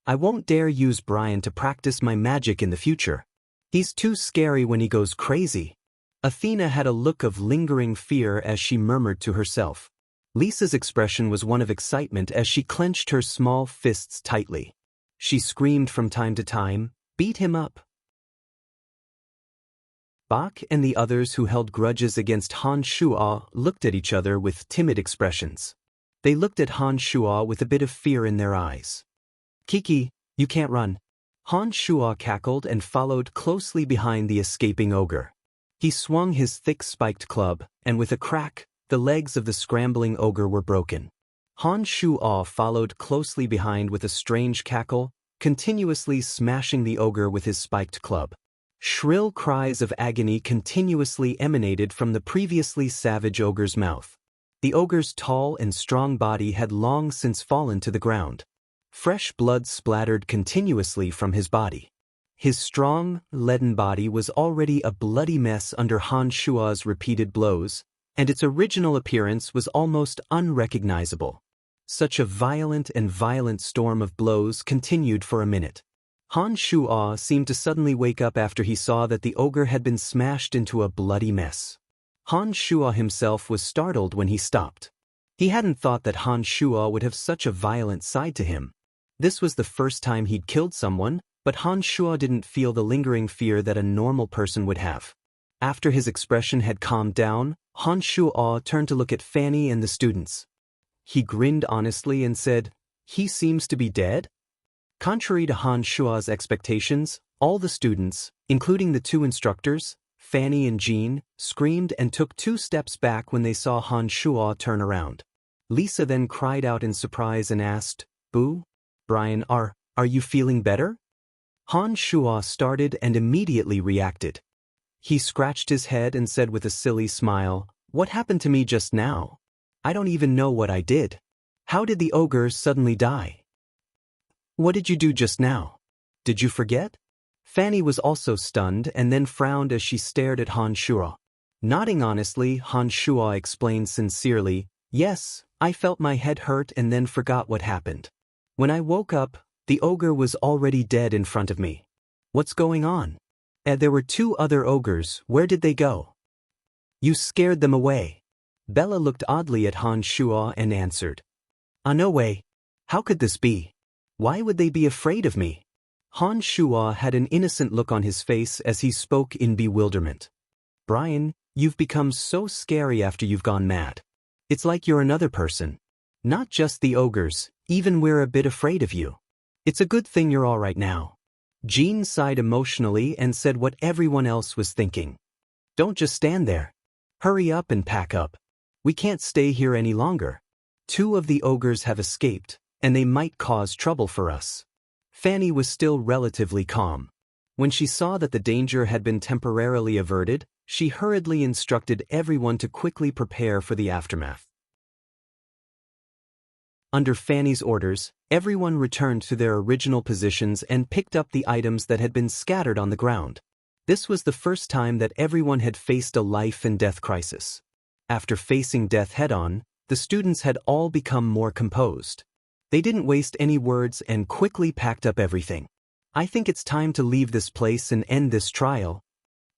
A: I won't dare use Brian to practice my magic in the future. He's too scary when he goes crazy. Athena had a look of lingering fear as she murmured to herself. Lisa's expression was one of excitement as she clenched her small fists tightly. She screamed from time to time, "Beat him up!" Bach and the others who held grudges against Han Shuo looked at each other with timid expressions. They looked at Han Shuo with a bit of fear in their eyes. Kiki, you can't run. Han Shuo cackled and followed closely behind the escaping ogre. He swung his thick spiked club, and with a crack, the legs of the scrambling ogre were broken. Han Shuo followed closely behind with a strange cackle, continuously smashing the ogre with his spiked club. Shrill cries of agony continuously emanated from the previously savage ogre's mouth. The ogre's tall and strong body had long since fallen to the ground. Fresh blood splattered continuously from his body. His strong, leaden body was already a bloody mess under Han Shuo's repeated blows, and its original appearance was almost unrecognizable. Such a violent storm of blows continued for a minute. Han Shuo seemed to suddenly wake up after he saw that the ogre had been smashed into a bloody mess. Han Shuo himself was startled when he stopped. He hadn't thought that Han Shuo would have such a violent side to him. This was the first time he'd killed someone, but Han Shuo didn't feel the lingering fear that a normal person would have. After his expression had calmed down, Han Shuo turned to look at Fanny and the students. He grinned honestly and said, "He seems to be dead?" Contrary to Han Shuo's expectations, all the students, including the two instructors, Fanny and Jean, screamed and took 2 steps back when they saw Han Shuo turn around. Lisa then cried out in surprise and asked, "Boo? Brian, are you feeling better?" Han Shuo started and immediately reacted. He scratched his head and said with a silly smile, "What happened to me just now? I don't even know what I did. How did the ogre suddenly die?" What did you do just now? Did you forget? Fanny was also stunned and then frowned as she stared at Han Shuo. Nodding honestly, Han Shuo explained sincerely, "Yes, I felt my head hurt and then forgot what happened. When I woke up, the ogre was already dead in front of me. What's going on? There were 2 other ogres, where did they go?" "You scared them away." Bella looked oddly at Han Shuo and answered, "No way. How could this be? Why would they be afraid of me?" Han Shuo had an innocent look on his face as he spoke in bewilderment. "Brian, you've become so scary after you've gone mad. It's like you're another person. Not just the ogres, even we're a bit afraid of you. It's a good thing you're all right now." Jean sighed emotionally and said what everyone else was thinking. "Don't just stand there. Hurry up and pack up. We can't stay here any longer. 2 of the ogres have escaped, and they might cause trouble for us." Fanny was still relatively calm. When she saw that the danger had been temporarily averted, she hurriedly instructed everyone to quickly prepare for the aftermath. Under Fanny's orders, everyone returned to their original positions and picked up the items that had been scattered on the ground. This was the first time that everyone had faced a life-and-death crisis. After facing death head-on, the students had all become more composed. They didn't waste any words and quickly packed up everything. "I think it's time to leave this place and end this trial,"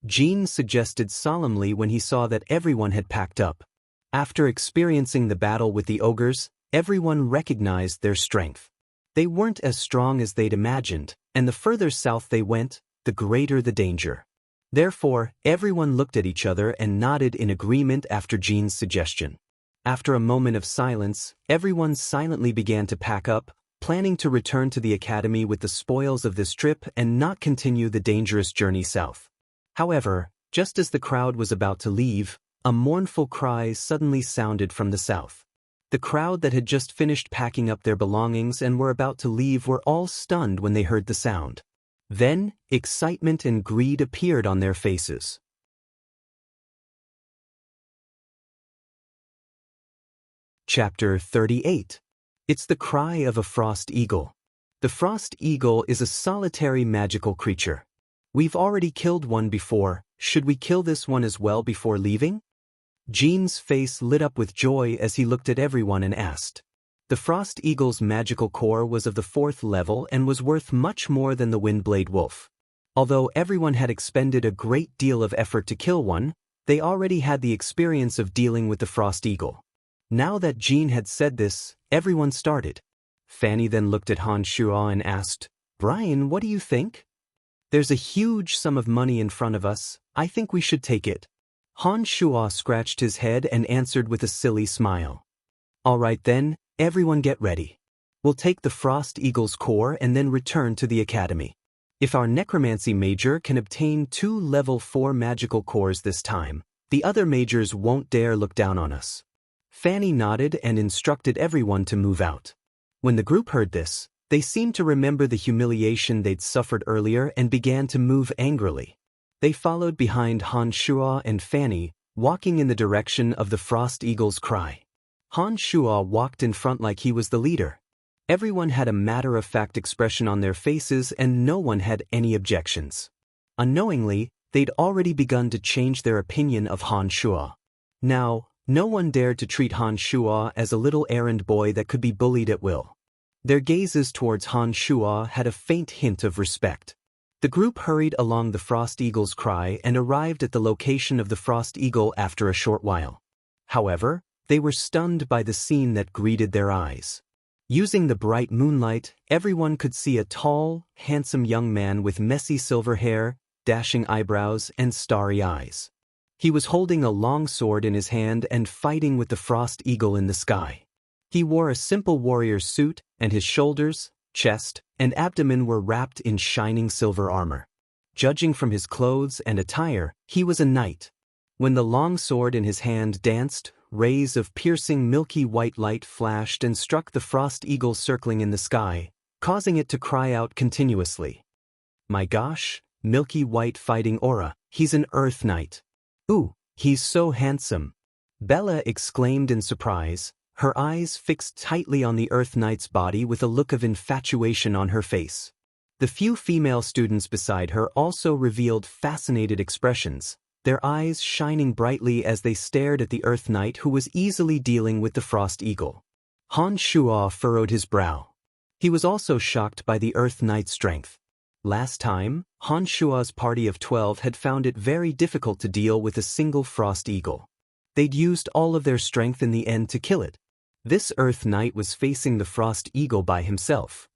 A: Jean suggested solemnly when he saw that everyone had packed up. After experiencing the battle with the ogres, everyone recognized their strength. They weren't as strong as they'd imagined, and the further south they went, the greater the danger. Therefore, everyone looked at each other and nodded in agreement after Jean's suggestion. After a moment of silence, everyone silently began to pack up, planning to return to the academy with the spoils of this trip and not continue the dangerous journey south. However, just as the crowd was about to leave, a mournful cry suddenly sounded from the south. The crowd that had just finished packing up their belongings and were about to leave were all stunned when they heard the sound. Then, excitement and greed appeared on their faces. Chapter 38. It's the cry of a frost eagle. The frost eagle is a solitary magical creature. We've already killed one before, should we kill this one as well before leaving? Jean's face lit up with joy as he looked at everyone and asked. The frost eagle's magical core was of the 4th level and was worth much more than the windblade wolf. Although everyone had expended a great deal of effort to kill one, they already had the experience of dealing with the frost eagle. Now that Jean had said this, everyone started. Fanny then looked at Han Shuo and asked, "Brian, what do you think?" "There's a huge sum of money in front of us, I think we should take it." Han Shuo scratched his head and answered with a silly smile. "All right then, everyone get ready. We'll take the frost eagle's core and then return to the academy. If our necromancy major can obtain 2 level 4 magical cores this time, the other majors won't dare look down on us." Fanny nodded and instructed everyone to move out. When the group heard this, they seemed to remember the humiliation they'd suffered earlier and began to move angrily. They followed behind Han Shuo and Fanny, walking in the direction of the frost eagle's cry. Han Shuo walked in front like he was the leader. Everyone had a matter-of-fact expression on their faces and no one had any objections. Unknowingly, they'd already begun to change their opinion of Han Shuo. Now, no one dared to treat Han Shuo as a little errand boy that could be bullied at will. Their gazes towards Han Shuo had a faint hint of respect. The group hurried along the frost eagle's cry and arrived at the location of the frost eagle after a short while. However, they were stunned by the scene that greeted their eyes. Using the bright moonlight, everyone could see a tall, handsome young man with messy silver hair, dashing eyebrows, and starry eyes. He was holding a long sword in his hand and fighting with the frost eagle in the sky. He wore a simple warrior's suit, and his shoulders, chest, and abdomen were wrapped in shining silver armor. Judging from his clothes and attire, he was a knight. When the long sword in his hand danced, rays of piercing milky white light flashed and struck the frost eagle circling in the sky, causing it to cry out continuously. "My gosh, milky white fighting aura, he's an earth knight. Ooh, he's so handsome," Bella exclaimed in surprise, her eyes fixed tightly on the Earth Knight's body with a look of infatuation on her face. The few female students beside her also revealed fascinated expressions, their eyes shining brightly as they stared at the Earth Knight who was easily dealing with the Frost Eagle. Han Shuo furrowed his brow. He was also shocked by the Earth Knight's strength. Last time, Han Shuo's party of 12 had found it very difficult to deal with a single Frost Eagle. They'd used all of their strength in the end to kill it. This Earth Knight was facing the Frost Eagle by himself.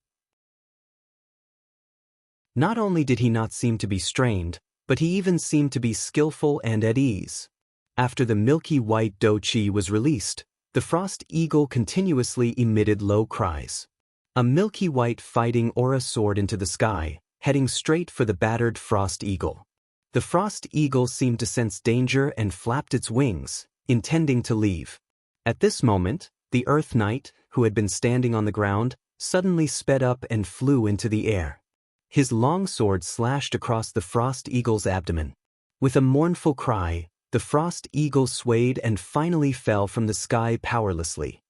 A: Not only did he not seem to be strained, but he even seemed to be skillful and at ease. After the milky white Douqi was released, the Frost Eagle continuously emitted low cries. A milky white fighting aura soared into the sky, heading straight for the battered Frost Eagle. The Frost Eagle seemed to sense danger and flapped its wings, intending to leave. At this moment, the Earth Knight, who had been standing on the ground, suddenly sped up and flew into the air. His long sword slashed across the Frost Eagle's abdomen. With a mournful cry, the Frost Eagle swayed and finally fell from the sky powerlessly.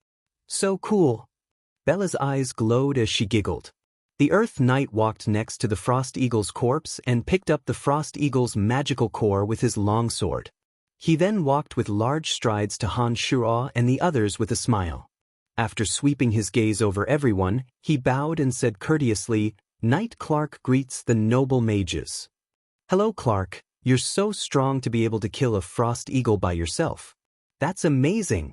A: So cool! Bella's eyes glowed as she giggled. The Earth Knight walked next to the Frost Eagle's corpse and picked up the Frost Eagle's magical core with his long sword. He then walked with large strides to Han Shuo and the others with a smile. After sweeping his gaze over everyone, he bowed and said courteously, "Knight Clark greets the noble mages." "Hello Clark, you're so strong to be able to kill a Frost Eagle by yourself. That's amazing."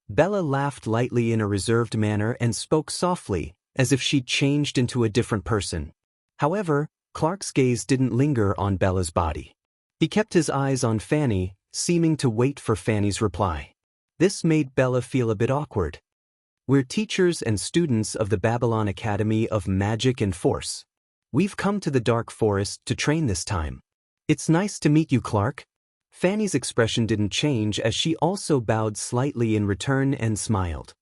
A: Bella laughed lightly in a reserved manner and spoke softly, as if she'd changed into a different person. However, Clark's gaze didn't linger on Bella's body. He kept his eyes on Fanny, seeming to wait for Fanny's reply. This made Bella feel a bit awkward. "We're teachers and students of the Babylon Academy of Magic and Force. We've come to the Dark Forest to train this time. It's nice to meet you, Clark." Fanny's expression didn't change as she also bowed slightly in return and smiled.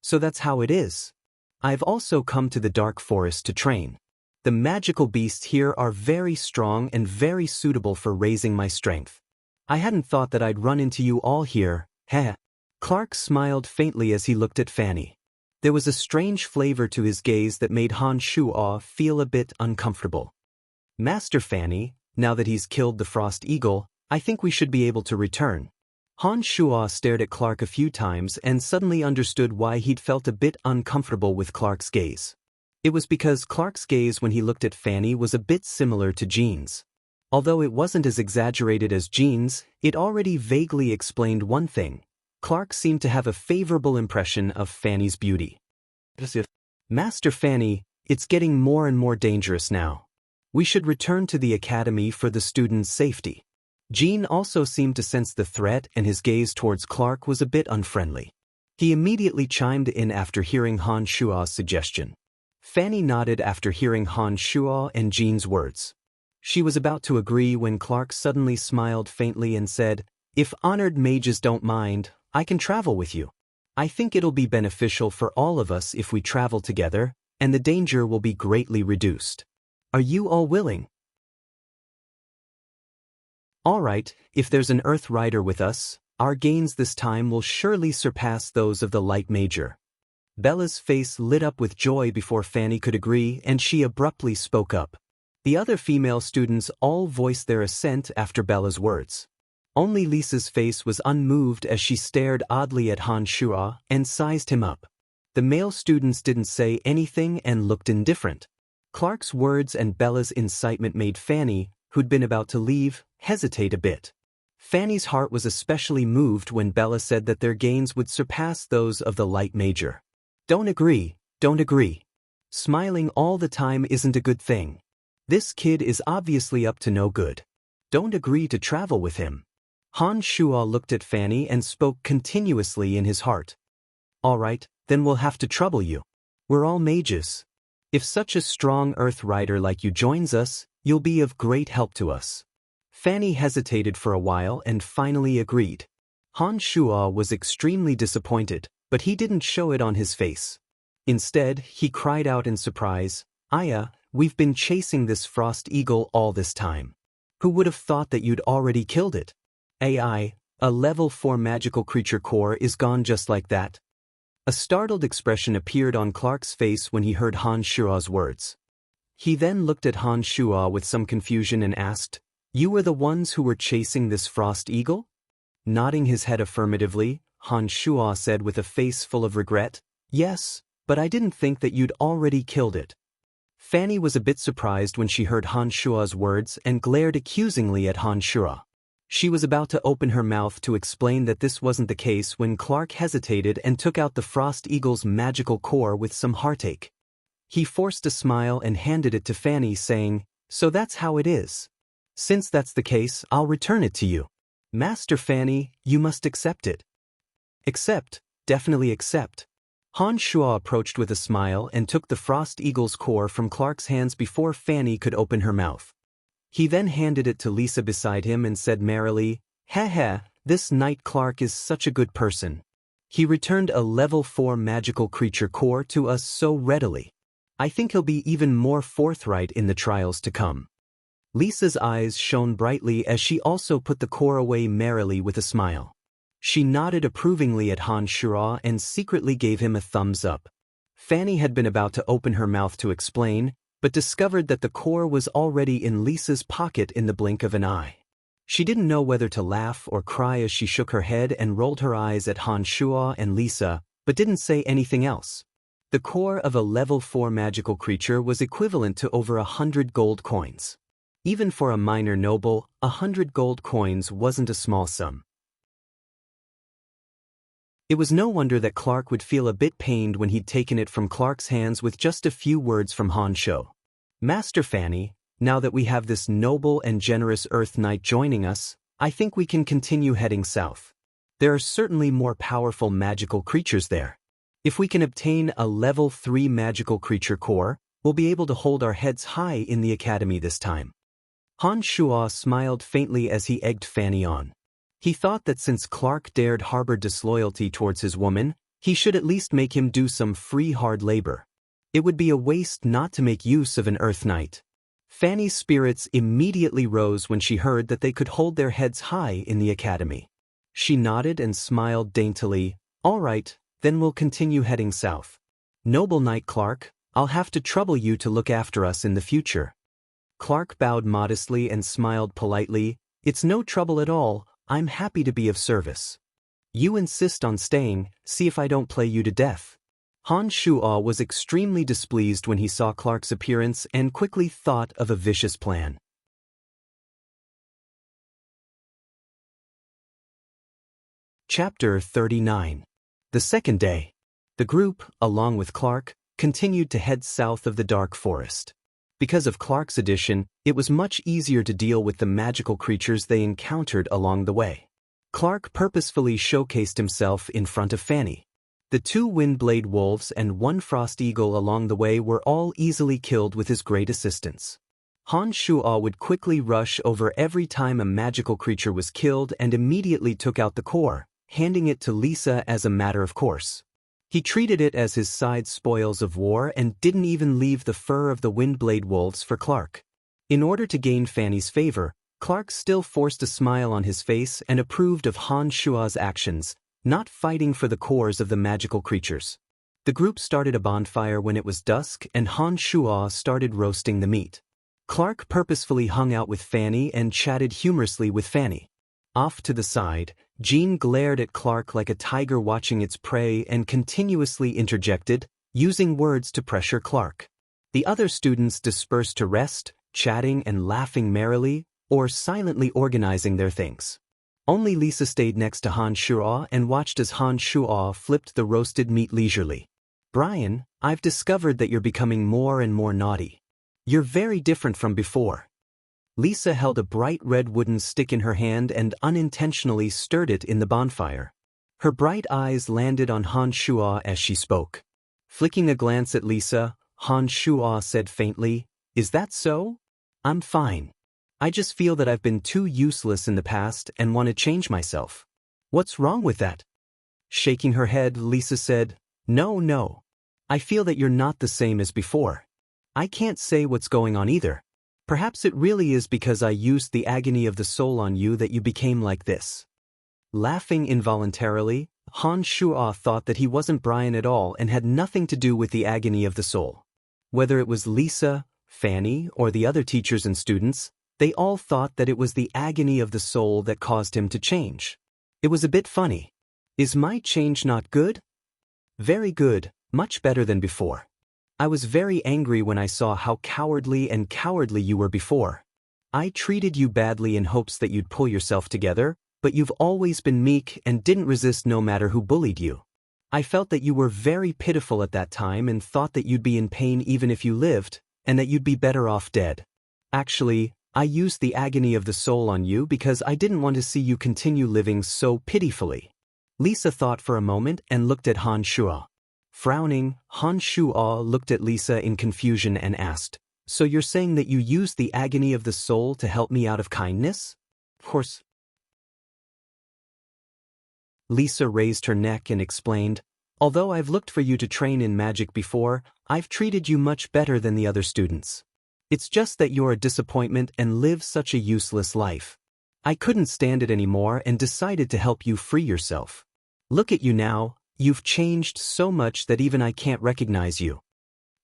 A: "So that's how it is. I've also come to the Dark Forest to train. The magical beasts here are very strong and very suitable for raising my strength. I hadn't thought that I'd run into you all here, heh." Clark smiled faintly as he looked at Fanny. There was a strange flavor to his gaze that made Han Shuo feel a bit uncomfortable. "Master Fanny, now that he's killed the Frost Eagle, I think we should be able to return." Han Shuo stared at Clark a few times and suddenly understood why he'd felt a bit uncomfortable with Clark's gaze. It was because Clark's gaze when he looked at Fanny was a bit similar to Jean's. Although it wasn't as exaggerated as Jean's, it already vaguely explained one thing. Clark seemed to have a favorable impression of Fanny's beauty. "Master Fanny, it's getting more and more dangerous now. We should return to the academy for the students' safety." Jean also seemed to sense the threat and his gaze towards Clark was a bit unfriendly. He immediately chimed in after hearing Han Shuo's suggestion. Fanny nodded after hearing Han Shuo and Jean's words. She was about to agree when Clark suddenly smiled faintly and said, "If honored mages don't mind, I can travel with you. I think it'll be beneficial for all of us if we travel together, and the danger will be greatly reduced. Are you all willing?" "All right, if there's an Earth Rider with us, our gains this time will surely surpass those of the Light Major." Bella's face lit up with joy before Fanny could agree and she abruptly spoke up. The other female students all voiced their assent after Bella's words. Only Lisa's face was unmoved as she stared oddly at Han Shuo and sized him up. The male students didn't say anything and looked indifferent. Clark's words and Bella's incitement made Fanny, who'd been about to leave, hesitate a bit. Fanny's heart was especially moved when Bella said that their gains would surpass those of the Light Major. Don't agree. Smiling all the time isn't a good thing. This kid is obviously up to no good. Don't agree to travel with him." Han Shuo looked at Fanny and spoke continuously in his heart. "All right, then we'll have to trouble you. We're all mages. If such a strong Earth Rider like you joins us, you'll be of great help to us." Fanny hesitated for a while and finally agreed. Han Shuo was extremely disappointed, but he didn't show it on his face. Instead, he cried out in surprise, "Aya, we've been chasing this Frost Eagle all this time. Who would have thought that you'd already killed it? AI, a level 4 magical creature core is gone just like that." A startled expression appeared on Clark's face when he heard Han Shua's words. He then looked at Han Shua with some confusion and asked, "You were the ones who were chasing this frost eagle?" Nodding his head affirmatively, Han Shua said with a face full of regret, "Yes, but I didn't think that you'd already killed it." Fanny was a bit surprised when she heard Han Shua's words and glared accusingly at Han Shua. She was about to open her mouth to explain that this wasn't the case when Clark hesitated and took out the frost eagle's magical core with some heartache. He forced a smile and handed it to Fanny, saying, "So that's how it is. Since that's the case, I'll return it to you. Master Fanny, you must accept it." "Accept, definitely accept." Han Shua approached with a smile and took the frost eagle's core from Clark's hands before Fanny could open her mouth. He then handed it to Lisa beside him and said merrily, "Heh, this Knight Clark is such a good person. He returned a level 4 magical creature core to us so readily. I think he'll be even more forthright in the trials to come." Lisa's eyes shone brightly as she also put the core away merrily with a smile. She nodded approvingly at Han Shua and secretly gave him a thumbs up. Fanny had been about to open her mouth to explain, but discovered that the core was already in Lisa's pocket in the blink of an eye. She didn't know whether to laugh or cry as she shook her head and rolled her eyes at Han Shua and Lisa, but didn't say anything else. The core of a level 4 magical creature was equivalent to over 100 gold coins. Even for a minor noble, 100 gold coins wasn't a small sum. It was no wonder that Clark would feel a bit pained when he'd taken it from Clark's hands with just a few words from Han Shua. "Master Fanny, now that we have this noble and generous Earth Knight joining us, I think we can continue heading south. There are certainly more powerful magical creatures there. If we can obtain a level 3 magical creature core, we'll be able to hold our heads high in the academy this time." Han Shua smiled faintly as he egged Fanny on. He thought that since Clark dared harbor disloyalty towards his woman, he should at least make him do some free hard labor. It would be a waste not to make use of an Earth Knight. Fanny's spirits immediately rose when she heard that they could hold their heads high in the academy. She nodded and smiled daintily. "All right, then we'll continue heading south. Noble Knight Clark, I'll have to trouble you to look after us in the future." Clark bowed modestly and smiled politely. "It's no trouble at all. I'm happy to be of service. You insist on staying, see if I don't play you to death." Han Shua was extremely displeased when he saw Clark's appearance and quickly thought of a vicious plan. Chapter 39. The second day. The group, along with Clark, continued to head south of the dark forest. Because of Clark's addition, it was much easier to deal with the magical creatures they encountered along the way. Clark purposefully showcased himself in front of Fanny. The 2 Windblade Wolves and 1 Frost Eagle along the way were all easily killed with his great assistance. Han Shua would quickly rush over every time a magical creature was killed and immediately took out the core, handing it to Lisa as a matter of course. He treated it as his side spoils of war and didn't even leave the fur of the Windblade Wolves for Clark. In order to gain Fanny's favor, Clark still forced a smile on his face and approved of Han Shua's actions, not fighting for the cores of the magical creatures. The group started a bonfire when it was dusk and Han Shua started roasting the meat. Clark purposefully hung out with Fanny and chatted humorously with Fanny. Off to the side, Jean glared at Clark like a tiger watching its prey and continuously interjected, using words to pressure Clark. The other students dispersed to rest, chatting and laughing merrily, or silently organizing their things. Only Lisa stayed next to Han Shua and watched as Han Shua flipped the roasted meat leisurely. "Brian, I've discovered that you're becoming more and more naughty. You're very different from before." Lisa held a bright red wooden stick in her hand and unintentionally stirred it in the bonfire. Her bright eyes landed on Han Shua as she spoke. Flicking a glance at Lisa, Han Shua said faintly, "Is that so? I'm fine. I just feel that I've been too useless in the past and want to change myself." "What's wrong with that?" Shaking her head, Lisa said, No. I feel that you're not the same as before. I can't say what's going on either. Perhaps it really is because I used the agony of the soul on you that you became like this." Laughing involuntarily, Han Shuo thought that he wasn't Brian at all and had nothing to do with the agony of the soul. Whether it was Lisa, Fanny, or the other teachers and students, they all thought that it was the agony of the soul that caused him to change. It was a bit funny. Is my change not good? Very good, much better than before. I was very angry when I saw how cowardly you were before. I treated you badly in hopes that you'd pull yourself together, but you've always been meek and didn't resist no matter who bullied you. I felt that you were very pitiful at that time and thought that you'd be in pain even if you lived, and that you'd be better off dead. Actually, I used the agony of the soul on you because I didn't want to see you continue living so pitifully. Lisa thought for a moment and looked at Han Shuo. Frowning, Han Shuo looked at Lisa in confusion and asked, "So you're saying that you used the agony of the soul to help me out of kindness?" Of course. Lisa raised her neck and explained, "Although I've looked for you to train in magic before, I've treated you much better than the other students. It's just that you're a disappointment and live such a useless life. I couldn't stand it anymore and decided to help you free yourself. Look at you now, you've changed so much that even I can't recognize you."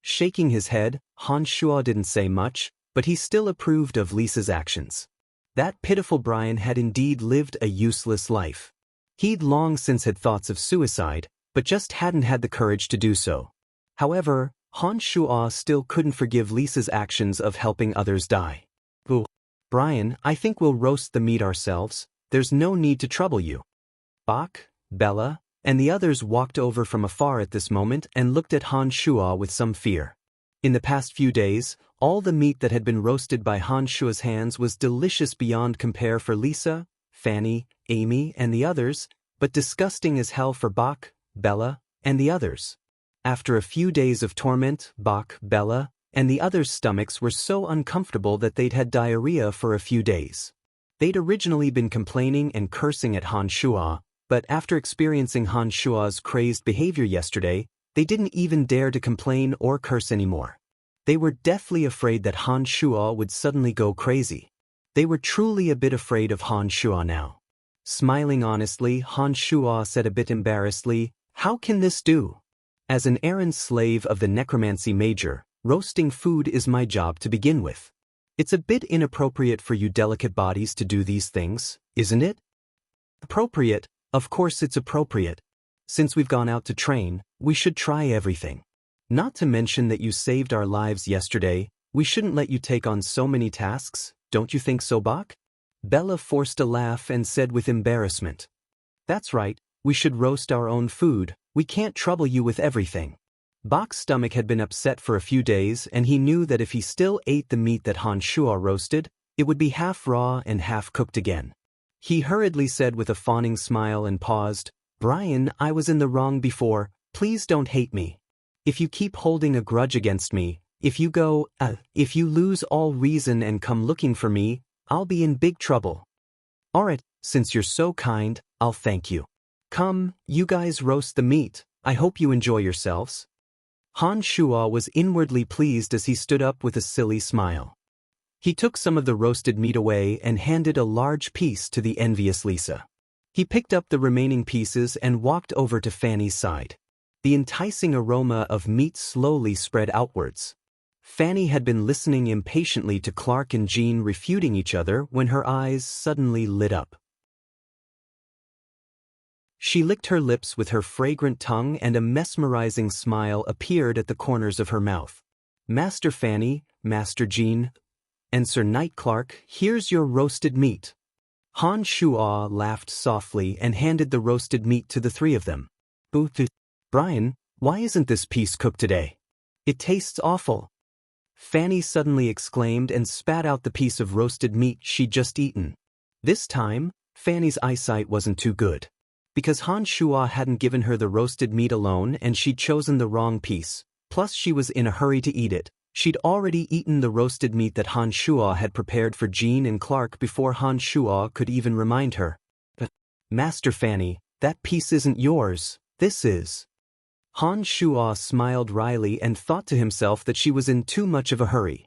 A: Shaking his head, Han Shuo didn't say much, but he still approved of Lisa's actions. That pitiful Brian had indeed lived a useless life. He'd long since had thoughts of suicide, but just hadn't had the courage to do so. However, Han Shuo still couldn't forgive Lisa's actions of helping others die. "Ooh, Brian, I think we'll roast the meat ourselves, there's no need to trouble you." Bach, Bella, and the others walked over from afar at this moment and looked at Han Shuo with some fear. In the past few days, all the meat that had been roasted by Han Shuo's hands was delicious beyond compare for Lisa, Fanny, Amy, and the others, but disgusting as hell for Bach, Bella, and the others. After a few days of torment, Bach, Bella, and the others' stomachs were so uncomfortable that they'd had diarrhea for a few days. They'd originally been complaining and cursing at Han Shuo, but after experiencing Han Shuo's crazed behavior yesterday, they didn't even dare to complain or curse anymore. They were deathly afraid that Han Shuo would suddenly go crazy. They were truly a bit afraid of Han Shuo now. Smiling honestly, Han Shuo said a bit embarrassedly, "How can this do? As an errand slave of the necromancy major, roasting food is my job to begin with. It's a bit inappropriate for you delicate bodies to do these things, isn't it?" "Appropriate? Of course it's appropriate. Since we've gone out to train, we should try everything. Not to mention that you saved our lives yesterday, we shouldn't let you take on so many tasks, don't you think so, Bach?" Bella forced a laugh and said with embarrassment, "That's right, we should roast our own food. We can't trouble you with everything." Bach's stomach had been upset for a few days and he knew that if he still ate the meat that Han Shuo roasted, it would be half raw and half cooked again. He hurriedly said with a fawning smile and paused, "Brian, I was in the wrong before, please don't hate me. If you keep holding a grudge against me, if you lose all reason and come looking for me, I'll be in big trouble. Alright, since you're so kind, I'll thank you. Come, you guys roast the meat, I hope you enjoy yourselves." Han Shuo was inwardly pleased as he stood up with a silly smile. He took some of the roasted meat away and handed a large piece to the envious Lisa. He picked up the remaining pieces and walked over to Fanny's side. The enticing aroma of meat slowly spread outwards. Fanny had been listening impatiently to Clark and Jean refuting each other when her eyes suddenly lit up. She licked her lips with her fragrant tongue and a mesmerizing smile appeared at the corners of her mouth. "Master Fanny, Master Jean, and Sir Knight Clark, here's your roasted meat." Han Shuo laughed softly and handed the roasted meat to the three of them. "Brian, why isn't this piece cooked today? It tastes awful." Fanny suddenly exclaimed and spat out the piece of roasted meat she'd just eaten. This time, Fanny's eyesight wasn't too good. Because Han Shuo hadn't given her the roasted meat alone and she'd chosen the wrong piece, plus she was in a hurry to eat it, she'd already eaten the roasted meat that Han Shuo had prepared for Jean and Clark before Han Shuo could even remind her. "But, Master Fanny, that piece isn't yours, this is." Han Shuo smiled wryly and thought to himself that she was in too much of a hurry.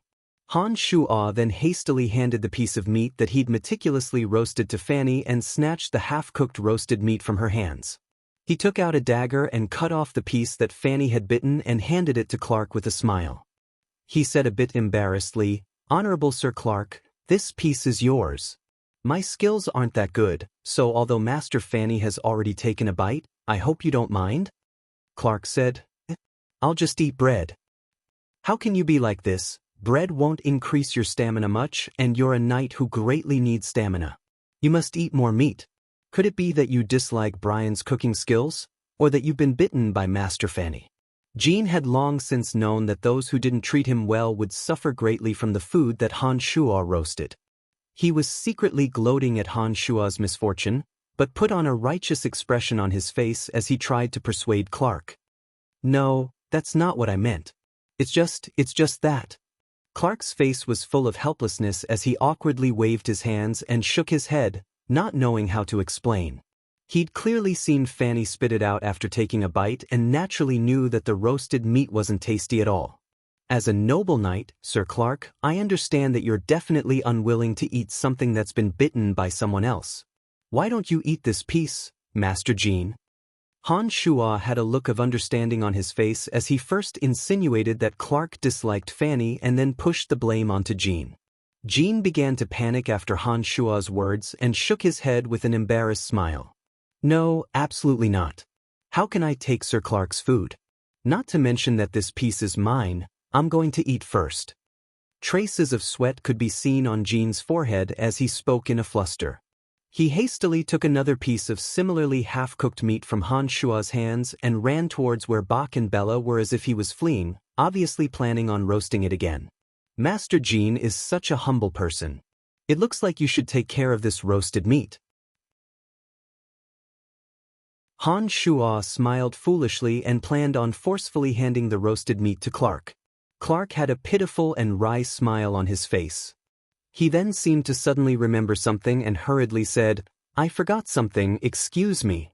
A: Han Shuo then hastily handed the piece of meat that he'd meticulously roasted to Fanny and snatched the half-cooked roasted meat from her hands. He took out a dagger and cut off the piece that Fanny had bitten and handed it to Clark with a smile. He said a bit embarrassedly, "Honorable Sir Clark, this piece is yours. My skills aren't that good, so although Master Fanny has already taken a bite, I hope you don't mind?" Clark said, "I'll just eat bread." "How can you be like this? Bread won't increase your stamina much, and you're a knight who greatly needs stamina. You must eat more meat. Could it be that you dislike Brian's cooking skills, or that you've been bitten by Master Fanny?" Jean had long since known that those who didn't treat him well would suffer greatly from the food that Han Shuo roasted. He was secretly gloating at Han Shuo's misfortune, but put on a righteous expression on his face as he tried to persuade Clark. "No, that's not what I meant. It's just that." Clark's face was full of helplessness as he awkwardly waved his hands and shook his head, not knowing how to explain. He'd clearly seen Fanny spit it out after taking a bite and naturally knew that the roasted meat wasn't tasty at all. "As a noble knight, Sir Clark, I understand that you're definitely unwilling to eat something that's been bitten by someone else. Why don't you eat this piece, Master Jean?" Han Shuo had a look of understanding on his face as he first insinuated that Clark disliked Fanny and then pushed the blame onto Jean. Jean began to panic after Han Shuo's words and shook his head with an embarrassed smile. "No, absolutely not. How can I take Sir Clark's food? Not to mention that this piece is mine, I'm going to eat first." Traces of sweat could be seen on Jean's forehead as he spoke in a fluster. He hastily took another piece of similarly half-cooked meat from Han Shuo's hands and ran towards where Bach and Bella were as if he was fleeing, obviously planning on roasting it again. "Master Jean is such a humble person. It looks like you should take care of this roasted meat." Han Shuo smiled foolishly and planned on forcefully handing the roasted meat to Clark. Clark had a pitiful and wry smile on his face. He then seemed to suddenly remember something and hurriedly said, "I forgot something, excuse me."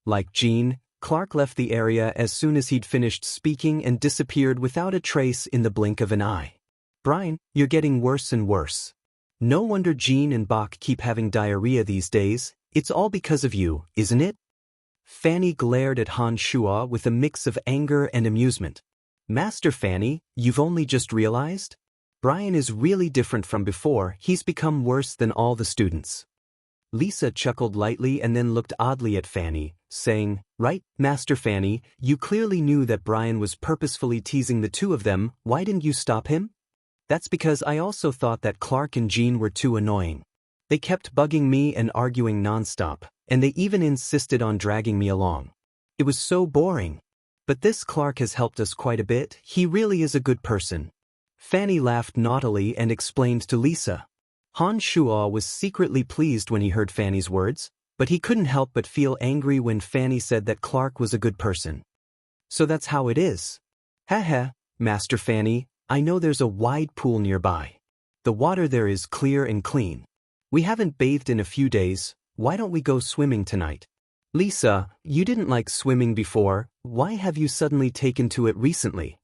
A: Like Jean, Clark left the area as soon as he'd finished speaking and disappeared without a trace in the blink of an eye. "Brian, you're getting worse and worse. No wonder Jean and Bach keep having diarrhea these days, it's all because of you, isn't it?" Fanny glared at Han Shuo with a mix of anger and amusement. "Master Fanny, you've only just realized? Brian is really different from before, he's become worse than all the students." Lisa chuckled lightly and then looked oddly at Fanny, saying, "Right, Master Fanny, you clearly knew that Brian was purposefully teasing the two of them, why didn't you stop him?" "That's because I also thought that Clark and Jean were too annoying. They kept bugging me and arguing nonstop, and they even insisted on dragging me along. It was so boring. But this Clark has helped us quite a bit, he really is a good person." Fanny laughed naughtily and explained to Lisa. Han Shuo was secretly pleased when he heard Fanny's words, but he couldn't help but feel angry when Fanny said that Clark was a good person. "So that's how it is. Haha, Master Fanny, I know there's a wide pool nearby. The water there is clear and clean. We haven't bathed in a few days, why don't we go swimming tonight?" "Lisa, you didn't like swimming before, why have you suddenly taken to it recently?"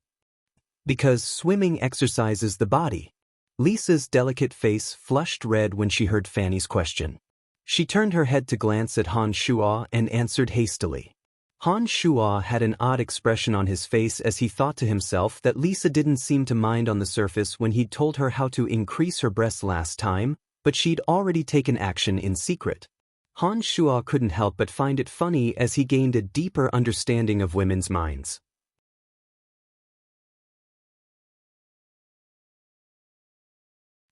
A: "Because swimming exercises the body." Lisa's delicate face flushed red when she heard Fanny's question. She turned her head to glance at Han Shuo and answered hastily. Han Shuo had an odd expression on his face as he thought to himself that Lisa didn't seem to mind on the surface when he'd told her how to increase her breasts last time, but she'd already taken action in secret. Han Shuo couldn't help but find it funny as he gained a deeper understanding of women's minds.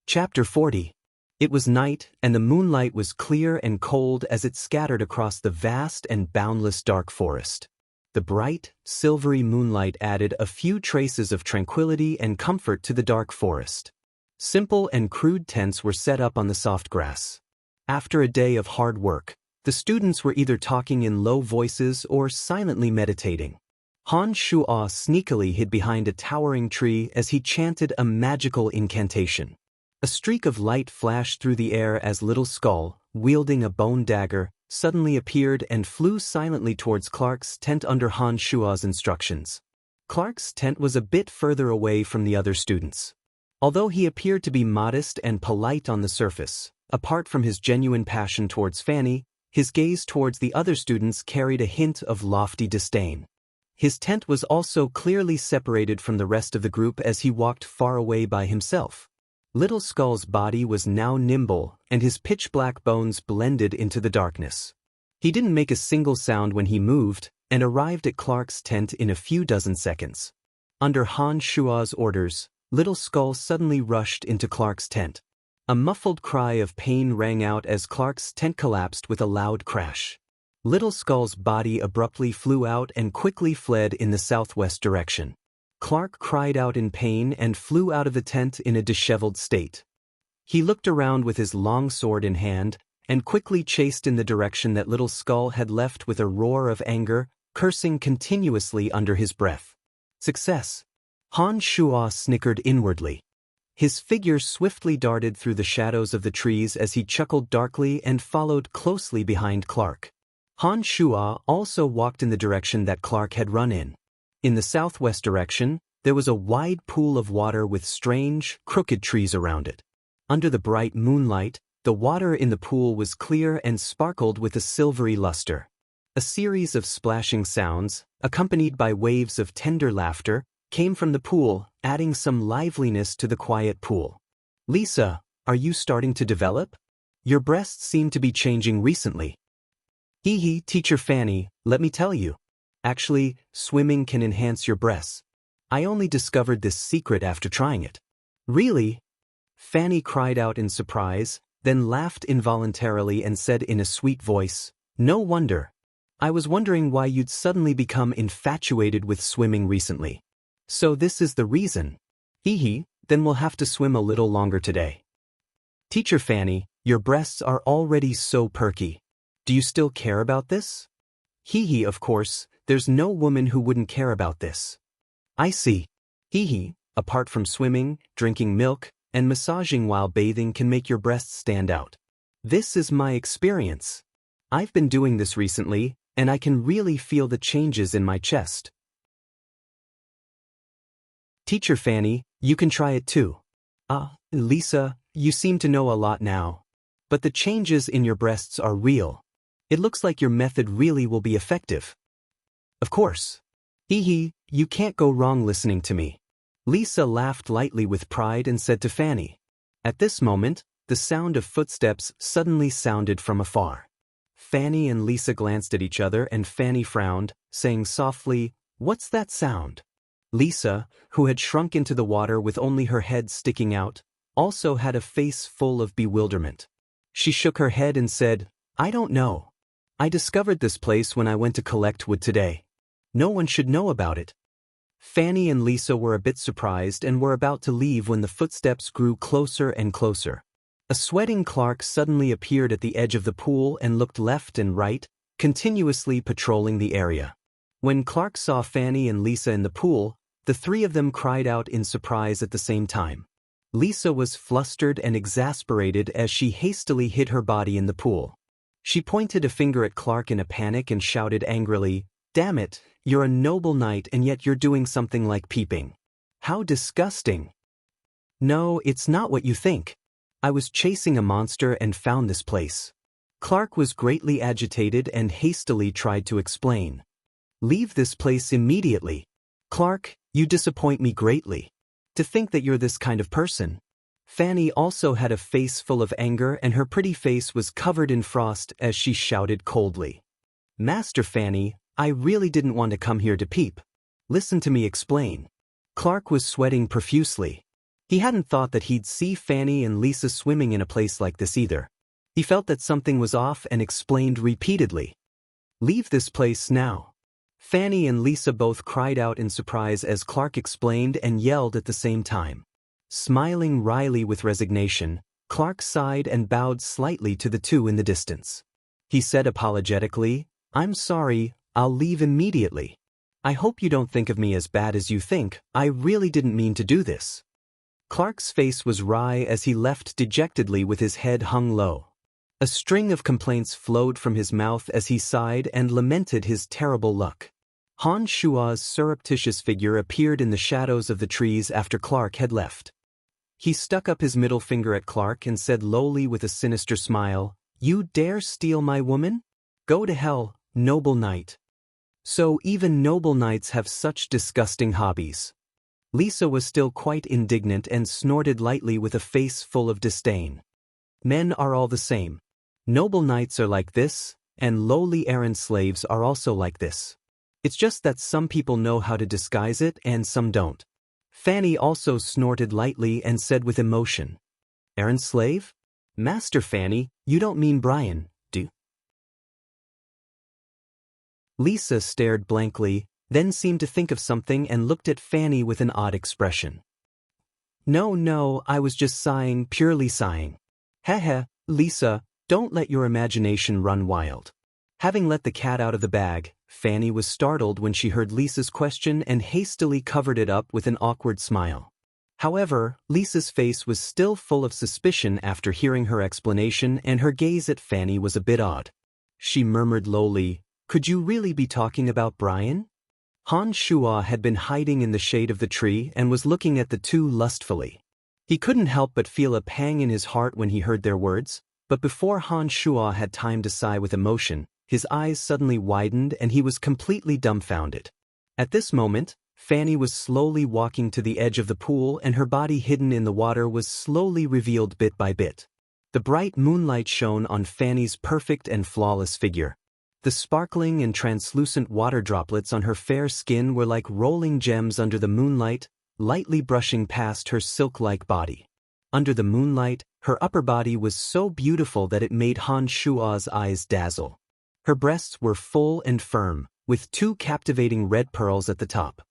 A: Chapter 40. It was night, and the moonlight was clear and cold as it scattered across the vast and boundless dark forest. The bright, silvery moonlight added a few traces of tranquility and comfort to the dark forest. Simple and crude tents were set up on the soft grass. After a day of hard work, the students were either talking in low voices or silently meditating. Han Shuo sneakily hid behind a towering tree as he chanted a magical incantation. A streak of light flashed through the air as Little Skull, wielding a bone dagger, suddenly appeared and flew silently towards Clark's tent under Han Shuo's instructions. Clark's tent was a bit further away from the other students. Although he appeared to be modest and polite on the surface, apart from his genuine passion towards Fanny, his gaze towards the other students carried a hint of lofty disdain. His tent was also clearly separated from the rest of the group as he walked far away by himself. Little Skull's body was now nimble, and his pitch-black bones blended into the darkness. He didn't make a single sound when he moved, and arrived at Clark's tent in a few dozen seconds. Under Han Shua's orders, Little Skull suddenly rushed into Clark's tent. A muffled cry of pain rang out as Clark's tent collapsed with a loud crash. Little Skull's body abruptly flew out and quickly fled in the southwest direction. Clark cried out in pain and flew out of the tent in a disheveled state. He looked around with his long sword in hand, and quickly chased in the direction that Little Skull had left with a roar of anger, cursing continuously under his breath. Success! Han Shua snickered inwardly. His figure swiftly darted through the shadows of the trees as he chuckled darkly and followed closely behind Clark. Han Shua also walked in the direction that Clark had run in. In the southwest direction, there was a wide pool of water with strange, crooked trees around it. Under the bright moonlight, the water in the pool was clear and sparkled with a silvery luster. A series of splashing sounds, accompanied by waves of tender laughter, came from the pool, adding some liveliness to the quiet pool. "Lisa, are you starting to develop? Your breasts seem to be changing recently." "Hee, Teacher Fanny, let me tell you. Actually, swimming can enhance your breasts. I only discovered this secret after trying it." "Really?" Fanny cried out in surprise, then laughed involuntarily and said in a sweet voice, "No wonder. I was wondering why you'd suddenly become infatuated with swimming recently. So this is the reason. Hee, then we'll have to swim a little longer today." "Teacher Fanny, your breasts are already so perky. Do you still care about this?" "Hee, of course, there's no woman who wouldn't care about this." "I see. Hee, apart from swimming, drinking milk, and massaging while bathing can make your breasts stand out. This is my experience. I've been doing this recently, and I can really feel the changes in my chest." "Teacher Fanny, you can try it too." Lisa, you seem to know a lot now. But the changes in your breasts are real. It looks like your method really will be effective." "Of course. Hee, you can't go wrong listening to me." Lisa laughed lightly with pride and said to Fanny. At this moment, the sound of footsteps suddenly sounded from afar. Fanny and Lisa glanced at each other and Fanny frowned, saying softly, "What's that sound?" Lisa, who had shrunk into the water with only her head sticking out, also had a face full of bewilderment. She shook her head and said, "I don't know. I discovered this place when I went to collect wood today. No one should know about it." Fanny and Lisa were a bit surprised and were about to leave when the footsteps grew closer and closer. A sweating Clark suddenly appeared at the edge of the pool and looked left and right, continuously patrolling the area. When Clark saw Fanny and Lisa in the pool, the three of them cried out in surprise at the same time. Lisa was flustered and exasperated as she hastily hid her body in the pool. She pointed a finger at Clark in a panic and shouted angrily, "Damn it, you're a noble knight and yet you're doing something like peeping. How disgusting." "No, it's not what you think. I was chasing a monster and found this place." Clark was greatly agitated and hastily tried to explain. "Leave this place immediately. Clark, you disappoint me greatly. To think that you're this kind of person." Fanny also had a face full of anger and her pretty face was covered in frost as she shouted coldly, "Master Fanny, I really didn't want to come here to peep. Listen to me explain." Clark was sweating profusely. He hadn't thought that he'd see Fanny and Lisa swimming in a place like this either. He felt that something was off and explained repeatedly, "Leave this place now." Fanny and Lisa both cried out in surprise as Clark explained and yelled at the same time. Smiling wryly with resignation, Clark sighed and bowed slightly to the two in the distance. He said apologetically, "I'm sorry, I'll leave immediately. I hope you don't think of me as bad as you think. I really didn't mean to do this." Clark's face was wry as he left dejectedly with his head hung low. A string of complaints flowed from his mouth as he sighed and lamented his terrible luck. Han Shua's surreptitious figure appeared in the shadows of the trees after Clark had left. He stuck up his middle finger at Clark and said lowly with a sinister smile, "You dare steal my woman? Go to hell, noble knight." So even noble knights have such disgusting hobbies. Lisa was still quite indignant and snorted lightly with a face full of disdain. Men are all the same. Noble knights are like this, and lowly errand slaves are also like this. It's just that some people know how to disguise it and some don't. Fanny also snorted lightly and said with emotion, "Errand slave? Master Fanny, you don't mean Brian, do?" Lisa stared blankly, then seemed to think of something and looked at Fanny with an odd expression. No, I was just sighing, purely sighing." "Heh, Lisa, don't let your imagination run wild." Having let the cat out of the bag, Fanny was startled when she heard Lisa's question and hastily covered it up with an awkward smile. However, Lisa's face was still full of suspicion after hearing her explanation, and her gaze at Fanny was a bit odd. She murmured lowly, "Could you really be talking about Brian?" Han Shuo had been hiding in the shade of the tree and was looking at the two lustfully. He couldn't help but feel a pang in his heart when he heard their words, but before Han Shuo had time to sigh with emotion, his eyes suddenly widened and he was completely dumbfounded. At this moment, Fanny was slowly walking to the edge of the pool and her body hidden in the water was slowly revealed bit by bit. The bright moonlight shone on Fanny's perfect and flawless figure. The sparkling and translucent water droplets on her fair skin were like rolling gems under the moonlight, lightly brushing past her silk-like body. Under the moonlight, her upper body was so beautiful that it made Han Shuo's eyes dazzle. Her breasts were full and firm, with two captivating red pearls at the top.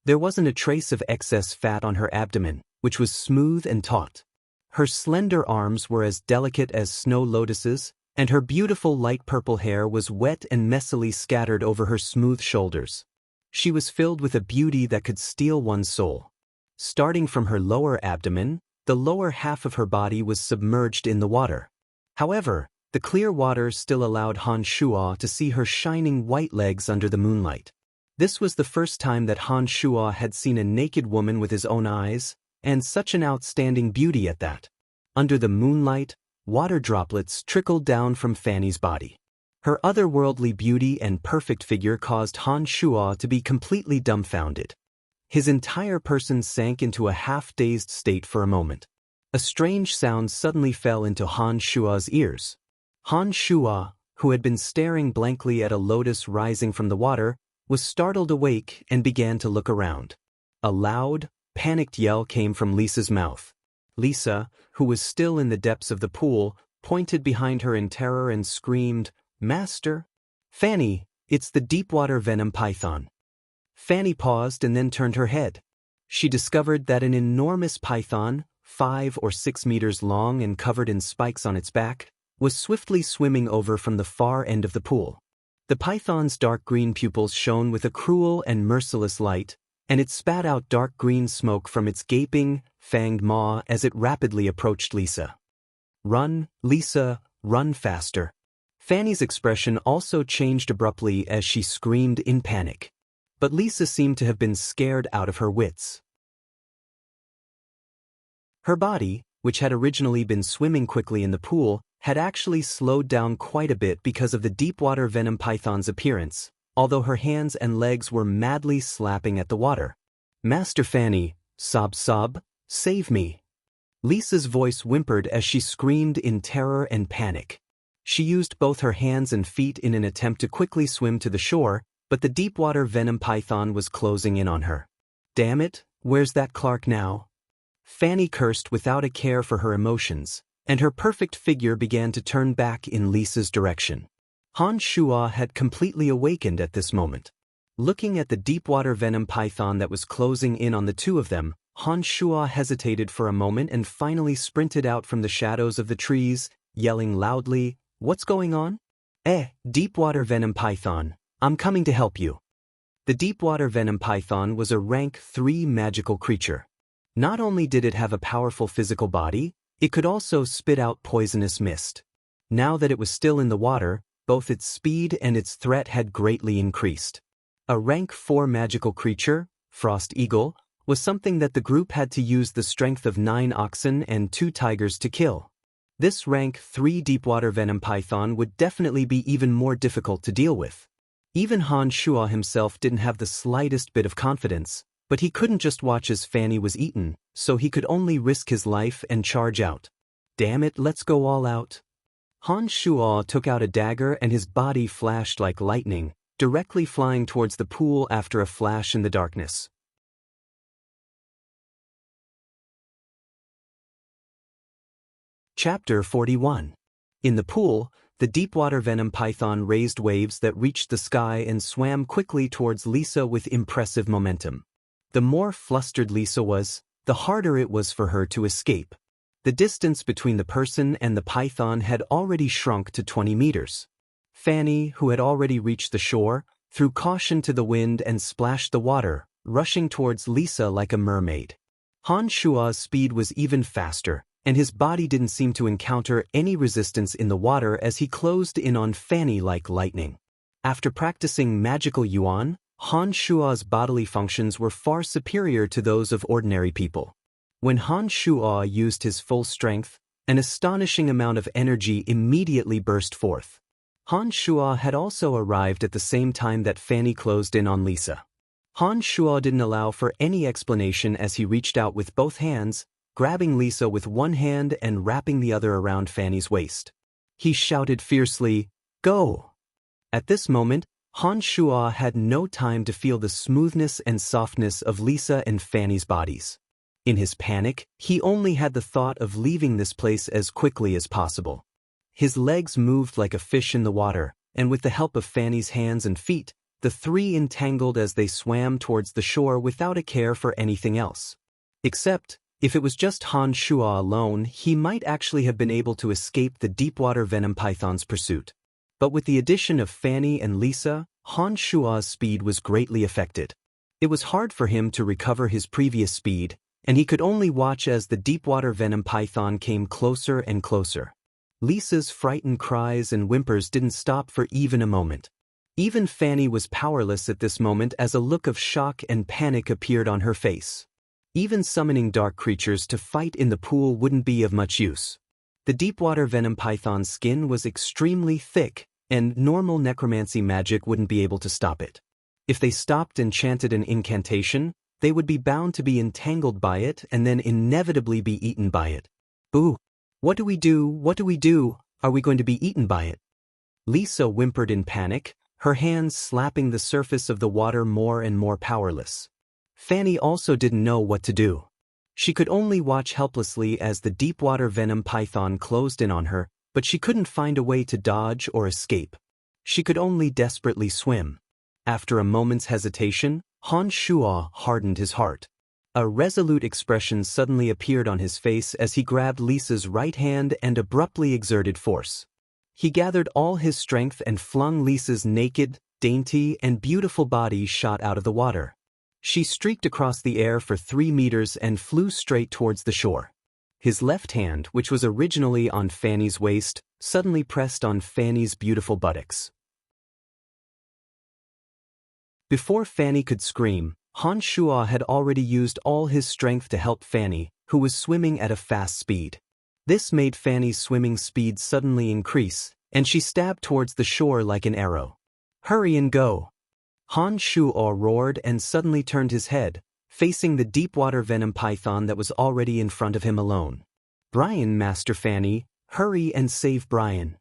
A: There wasn't a trace of excess fat on her abdomen, which was smooth and taut. Her slender arms were as delicate as snow lotuses, and her beautiful light purple hair was wet and messily scattered over her smooth shoulders. She was filled with a beauty that could steal one's soul. Starting from her lower abdomen, the lower half of her body was submerged in the water. However, the clear water still allowed Han Shuo to see her shining white legs under the moonlight. This was the first time that Han Shuo had seen a naked woman with his own eyes, and such an outstanding beauty at that. Under the moonlight, water droplets trickled down from Fanny's body. Her otherworldly beauty and perfect figure caused Han Shuo to be completely dumbfounded. His entire person sank into a half-dazed state for a moment. A strange sound suddenly fell into Han Shuo's ears. Han Shuo, who had been staring blankly at a lotus rising from the water, was startled awake and began to look around. A loud, panicked yell came from Lisa's mouth. Lisa, who was still in the depths of the pool, pointed behind her in terror and screamed, "Master! Fanny, it's the deepwater venom python." Fanny paused and then turned her head. She discovered that an enormous python, 5 or 6 meters long and covered in spikes on its back, was swiftly swimming over from the far end of the pool. The python's dark green pupils shone with a cruel and merciless light, and it spat out dark green smoke from its gaping, fanged maw as it rapidly approached Lisa. "Run, Lisa, run faster." Fanny's expression also changed abruptly as she screamed in panic. But Lisa seemed to have been scared out of her wits. Her body, which had originally been swimming quickly in the pool, had actually slowed down quite a bit because of the deepwater venom python's appearance, although her hands and legs were madly slapping at the water. "Master Fanny, sob, save me." Lisa's voice whimpered as she screamed in terror and panic. She used both her hands and feet in an attempt to quickly swim to the shore, but the deepwater venom python was closing in on her. "Damn it, where's that Clark now?" Fanny cursed without a care for her emotions, and her perfect figure began to turn back in Lisa's direction. Han Shuo had completely awakened at this moment. Looking at the deepwater venom python that was closing in on the two of them, Han Shuo hesitated for a moment and finally sprinted out from the shadows of the trees, yelling loudly, "What's going on?" Deepwater venom python, I'm coming to help you." The deepwater venom python was a rank 3 magical creature. Not only did it have a powerful physical body, it could also spit out poisonous mist. Now that it was still in the water, both its speed and its threat had greatly increased. A rank 4 magical creature, Frost Eagle, was something that the group had to use the strength of 9 oxen and 2 tigers to kill. This rank 3 deepwater venom python would definitely be even more difficult to deal with. Even Han Shuo himself didn't have the slightest bit of confidence, but he couldn't just watch as Fanny was eaten, so he could only risk his life and charge out. Damn it, let's go all out. Han Shuo took out a dagger and his body flashed like lightning, directly flying towards the pool after a flash in the darkness. Chapter 41. In the pool, the deepwater venom python raised waves that reached the sky and swam quickly towards Lisa with impressive momentum. The more flustered Lisa was, the harder it was for her to escape. The distance between the person and the python had already shrunk to 20 meters. Fanny, who had already reached the shore, threw caution to the wind and splashed the water, rushing towards Lisa like a mermaid. Han Shuo's speed was even faster, and his body didn't seem to encounter any resistance in the water as he closed in on Fanny like lightning. After practicing magical yuan, Han Shuo's bodily functions were far superior to those of ordinary people. When Han Shuo used his full strength, an astonishing amount of energy immediately burst forth. Han Shuo had also arrived at the same time that Fanny closed in on Lisa. Han Shuo didn't allow for any explanation as he reached out with both hands, grabbing Lisa with one hand and wrapping the other around Fanny's waist. He shouted fiercely, "Go!" At this moment, Han Shuo had no time to feel the smoothness and softness of Lisa and Fanny's bodies. In his panic, he only had the thought of leaving this place as quickly as possible. His legs moved like a fish in the water, and with the help of Fanny's hands and feet, the three entangled as they swam towards the shore without a care for anything else. Except, if it was just Han Shuo alone, he might actually have been able to escape the deepwater venom python's pursuit. But with the addition of Fanny and Lisa, Han Shuo's speed was greatly affected. It was hard for him to recover his previous speed, and he could only watch as the deepwater venom python came closer and closer. Lisa's frightened cries and whimpers didn't stop for even a moment. Even Fanny was powerless at this moment as a look of shock and panic appeared on her face. Even summoning dark creatures to fight in the pool wouldn't be of much use. The deepwater venom python's skin was extremely thick, and normal necromancy magic wouldn't be able to stop it. If they stopped and chanted an incantation, they would be bound to be entangled by it and then inevitably be eaten by it. Ooh! What do we do? What do we do? Are we going to be eaten by it? Lisa whimpered in panic, her hands slapping the surface of the water more and more powerless. Fanny also didn't know what to do. She could only watch helplessly as the deepwater venom python closed in on her, but she couldn't find a way to dodge or escape. She could only desperately swim. After a moment's hesitation, Han Shuo hardened his heart. A resolute expression suddenly appeared on his face as he grabbed Lisa's right hand and abruptly exerted force. He gathered all his strength and flung Lisa's naked, dainty, and beautiful body shot out of the water. She streaked across the air for 3 meters and flew straight towards the shore. His left hand, which was originally on Fanny's waist, suddenly pressed on Fanny's beautiful buttocks. Before Fanny could scream, Han Shuo had already used all his strength to help Fanny, who was swimming at a fast speed. This made Fanny's swimming speed suddenly increase, and she stabbed towards the shore like an arrow. "Hurry and go!" Han Shuo roared and suddenly turned his head, facing the deepwater venom python that was already in front of him alone. "Brian, Master Fanny, hurry and save Brian!"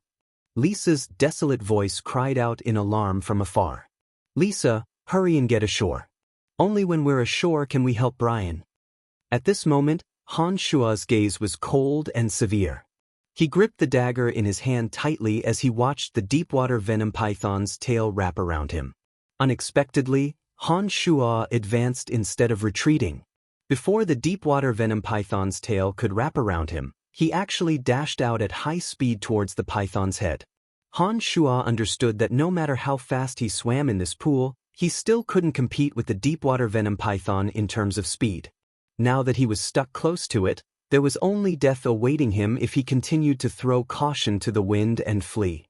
A: Lisa's desolate voice cried out in alarm from afar. "Lisa, hurry and get ashore. Only when we're ashore can we help Brian." At this moment, Han Shuo's gaze was cold and severe. He gripped the dagger in his hand tightly as he watched the deepwater venom python's tail wrap around him. Unexpectedly, Han Shuo advanced instead of retreating. Before the deepwater venom python's tail could wrap around him, he actually dashed out at high speed towards the python's head. Han Shuo understood that no matter how fast he swam in this pool, he still couldn't compete with the deepwater venom python in terms of speed. Now that he was stuck close to it, there was only death awaiting him if he continued to throw caution to the wind and flee.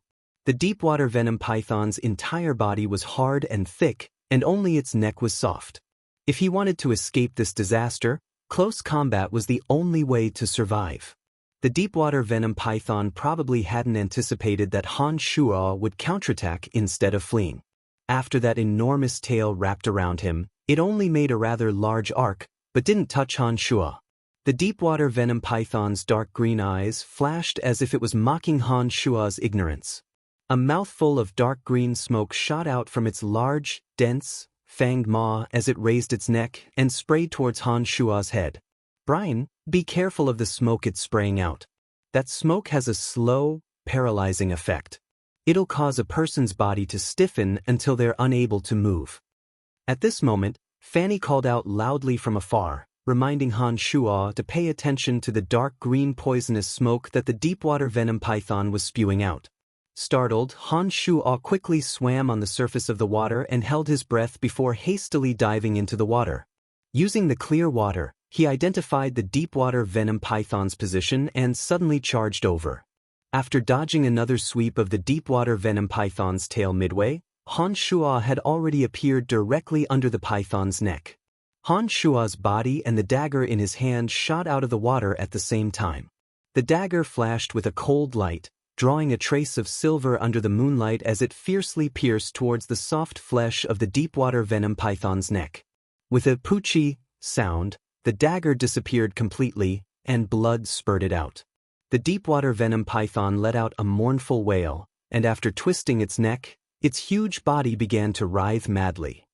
A: The deepwater venom python's entire body was hard and thick, and only its neck was soft. If he wanted to escape this disaster, close combat was the only way to survive. The deepwater venom python probably hadn't anticipated that Han Shuo would counterattack instead of fleeing. After that enormous tail wrapped around him, it only made a rather large arc, but didn't touch Han Shuo. The deepwater venom python's dark green eyes flashed as if it was mocking Han Shuo's ignorance. A mouthful of dark green smoke shot out from its large, dense, fanged maw as it raised its neck and sprayed towards Han Shuo's head. "Brian, be careful of the smoke it's spraying out. That smoke has a slow, paralyzing effect. It'll cause a person's body to stiffen until they're unable to move." At this moment, Fanny called out loudly from afar, reminding Han Shuo to pay attention to the dark green poisonous smoke that the deepwater venom python was spewing out. Startled, Han Shuo quickly swam on the surface of the water and held his breath before hastily diving into the water. Using the clear water, he identified the deepwater venom python's position and suddenly charged over. After dodging another sweep of the deepwater venom python's tail midway, Han Shuo had already appeared directly under the python's neck. Han Shuo's body and the dagger in his hand shot out of the water at the same time. The dagger flashed with a cold light, drawing a trace of silver under the moonlight as it fiercely pierced towards the soft flesh of the deepwater venom python's neck. With a poochie sound, the dagger disappeared completely, and blood spurted out. The deepwater venom python let out a mournful wail, and after twisting its neck, its huge body began to writhe madly.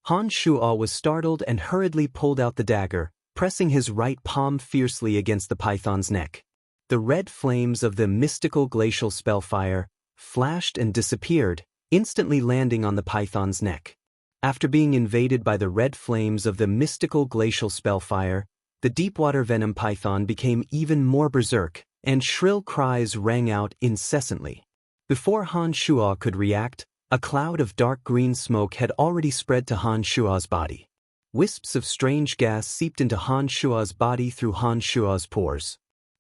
A: Han Shuo was startled and hurriedly pulled out the dagger, pressing his right palm fiercely against the python's neck. The red flames of the mystical glacial spellfire flashed and disappeared, instantly landing on the python's neck. After being invaded by the red flames of the mystical glacial spellfire, the deepwater venom python became even more berserk, and shrill cries rang out incessantly. Before Han Shuo could react, a cloud of dark green smoke had already spread to Han Shuo's body. Wisps of strange gas seeped into Han Shuo's body through Han Shuo's pores.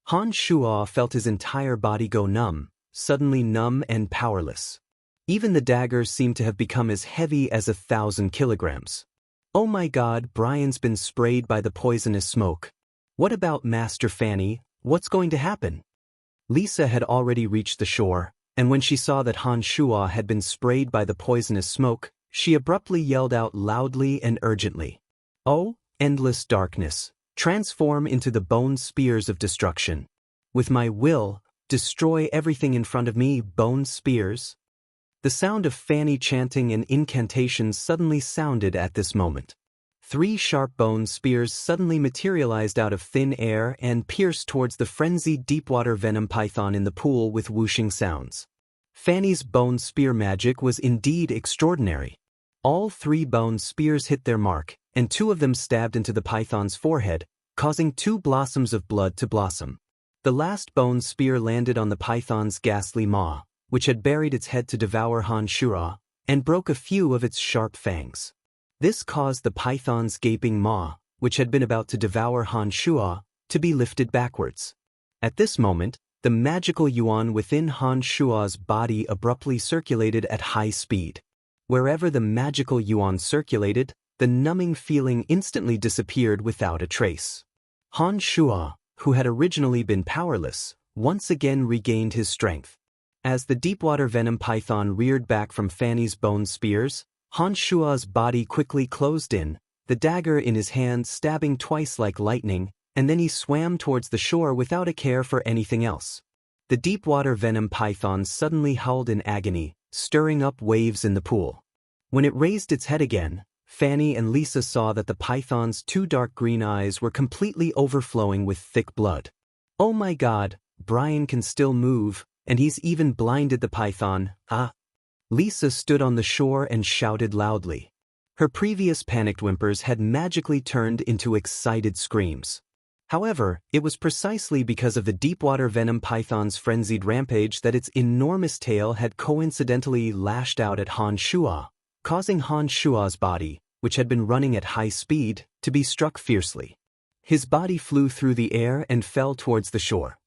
A: Han Shuo felt his entire body go numb, suddenly numb and powerless. Even the dagger seemed to have become as heavy as 1,000 kilograms. "Oh my God, Brian's been sprayed by the poisonous smoke. What about Master Fanny? What's going to happen?" Lisa had already reached the shore, and when she saw that Han Shuo had been sprayed by the poisonous smoke, she abruptly yelled out loudly and urgently, "Oh, endless darkness, transform into the bone spears of destruction. With my will, destroy everything in front of me, bone spears." The sound of Fanny chanting and incantations suddenly sounded at this moment. 3 sharp bone spears suddenly materialized out of thin air and pierced towards the frenzied deepwater venom python in the pool with whooshing sounds. Fanny's bone spear magic was indeed extraordinary. All 3 bone spears hit their mark, and 2 of them stabbed into the python's forehead, causing 2 blossoms of blood to blossom. The last bone spear landed on the python's ghastly maw, which had buried its head to devour Han Shuo, and broke a few of its sharp fangs. This caused the python's gaping maw, which had been about to devour Han Shuo, to be lifted backwards. At this moment, the magical yuan within Han Shuo's body abruptly circulated at high speed. Wherever the magical yuan circulated, the numbing feeling instantly disappeared without a trace. Han Shuo, who had originally been powerless, once again regained his strength. As the deepwater venom python reared back from Fanny's bone spears, Han Shuo's body quickly closed in, the dagger in his hand stabbing twice like lightning, and then he swam towards the shore without a care for anything else. The deepwater venom python suddenly howled in agony, stirring up waves in the pool. When it raised its head again, Fanny and Lisa saw that the python's 2 dark green eyes were completely overflowing with thick blood. "Oh my God, Brian can still move, and he's even blinded the python, ah." Lisa stood on the shore and shouted loudly. Her previous panicked whimpers had magically turned into excited screams. However, it was precisely because of the deepwater venom python's frenzied rampage that its enormous tail had coincidentally lashed out at Han Shuo, causing Han Shuo's body, which had been running at high speed, to be struck fiercely. His body flew through the air and fell towards the shore.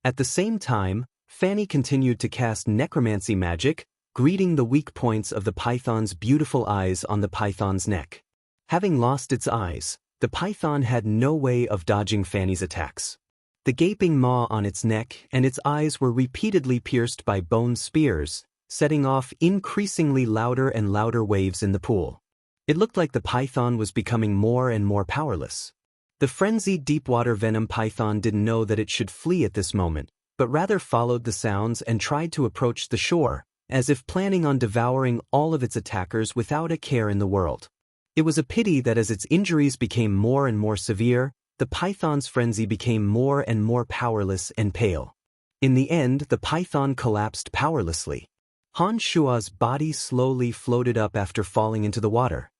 A: At the same time, Fanny continued to cast necromancy magic, greeting the weak points of the python's beautiful eyes on the python's neck. Having lost its eyes, the python had no way of dodging Fanny's attacks. The gaping maw on its neck and its eyes were repeatedly pierced by bone spears, setting off increasingly louder and louder waves in the pool. It looked like the python was becoming more and more powerless. The frenzied deepwater venom python didn't know that it should flee at this moment, but rather followed the sounds and tried to approach the shore, as if planning on devouring all of its attackers without a care in the world. It was a pity that as its injuries became more and more severe, the python's frenzy became more and more powerless and pale. In the end, the python collapsed powerlessly. Han Shua's body slowly floated up after falling into the water.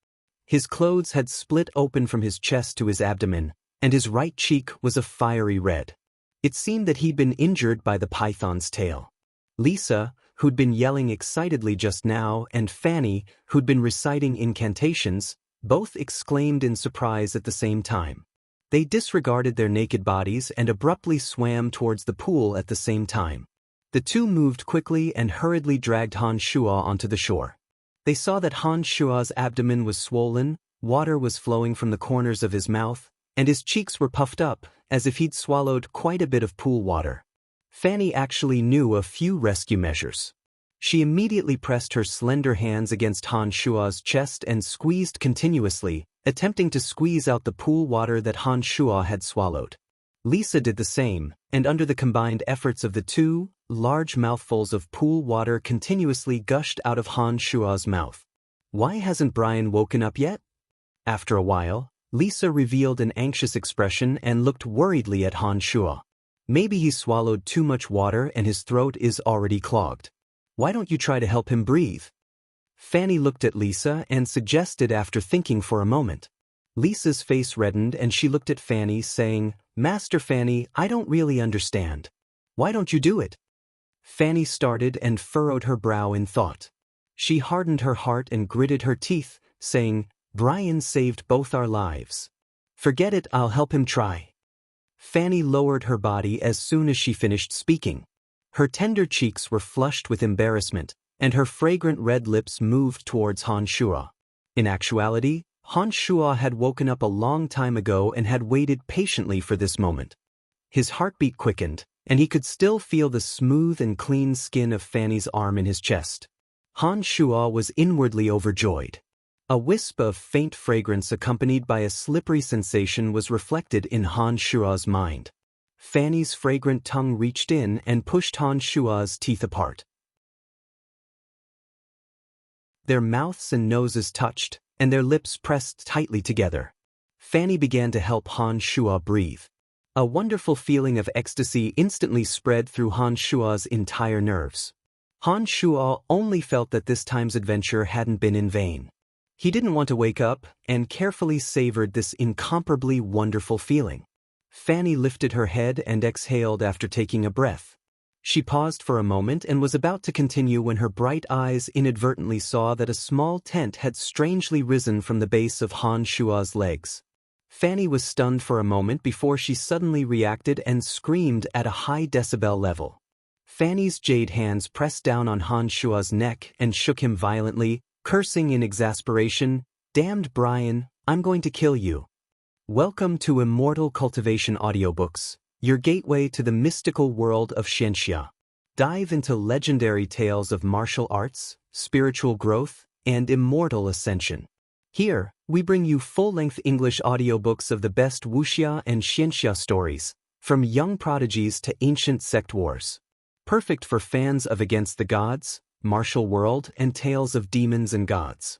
A: His clothes had split open from his chest to his abdomen, and his right cheek was a fiery red. It seemed that he'd been injured by the python's tail. Lisa, who'd been yelling excitedly just now, and Fanny, who'd been reciting incantations, both exclaimed in surprise at the same time. They disregarded their naked bodies and abruptly swam towards the pool at the same time. The two moved quickly and hurriedly dragged Han Shua onto the shore. They saw that Han Shua's abdomen was swollen, water was flowing from the corners of his mouth, and his cheeks were puffed up, as if he'd swallowed quite a bit of pool water. Fanny actually knew a few rescue measures. She immediately pressed her slender hands against Han Shua's chest and squeezed continuously, attempting to squeeze out the pool water that Han Shua had swallowed. Lisa did the same, and under the combined efforts of the two, large mouthfuls of pool water continuously gushed out of Han Shua's mouth. Why hasn't Brian woken up yet? After a while, Lisa revealed an anxious expression and looked worriedly at Han Shua. Maybe he swallowed too much water and his throat is already clogged. Why don't you try to help him breathe? Fanny looked at Lisa and suggested after thinking for a moment. Lisa's face reddened and she looked at Fanny saying, "Master Fanny, I don't really understand. Why don't you do it?" Fanny started and furrowed her brow in thought. She hardened her heart and gritted her teeth, saying, "Brian saved both our lives. Forget it, I'll help him try." Fanny lowered her body as soon as she finished speaking. Her tender cheeks were flushed with embarrassment, and her fragrant red lips moved towards Han Shua. In actuality, Han Shua had woken up a long time ago and had waited patiently for this moment. His heartbeat quickened, and he could still feel the smooth and clean skin of Fanny's arm in his chest. Han Shua was inwardly overjoyed. A wisp of faint fragrance accompanied by a slippery sensation was reflected in Han Shua's mind. Fanny's fragrant tongue reached in and pushed Han Shua's teeth apart. Their mouths and noses touched, and their lips pressed tightly together. Fanny began to help Han Shua breathe. A wonderful feeling of ecstasy instantly spread through Han Shua's entire nerves. Han Shua only felt that this time's adventure hadn't been in vain. He didn't want to wake up, and carefully savored this incomparably wonderful feeling. Fanny lifted her head and exhaled after taking a breath. She paused for a moment and was about to continue when her bright eyes inadvertently saw that a small tent had strangely risen from the base of Han Shua's legs. Fanny was stunned for a moment before she suddenly reacted and screamed at a high decibel level. Fanny's jade hands pressed down on Han Shua's neck and shook him violently, cursing in exasperation, "Damned Brian, I'm going to kill you." Welcome to Immortal Cultivation Audiobooks, your gateway to the mystical world of Xianxia. Dive into legendary tales of martial arts, spiritual growth, and immortal ascension. Here, we bring you full-length English audiobooks of the best Wuxia and Xianxia stories, from young prodigies to ancient sect wars. Perfect for fans of Against the Gods, Martial World, and tales of demons and gods.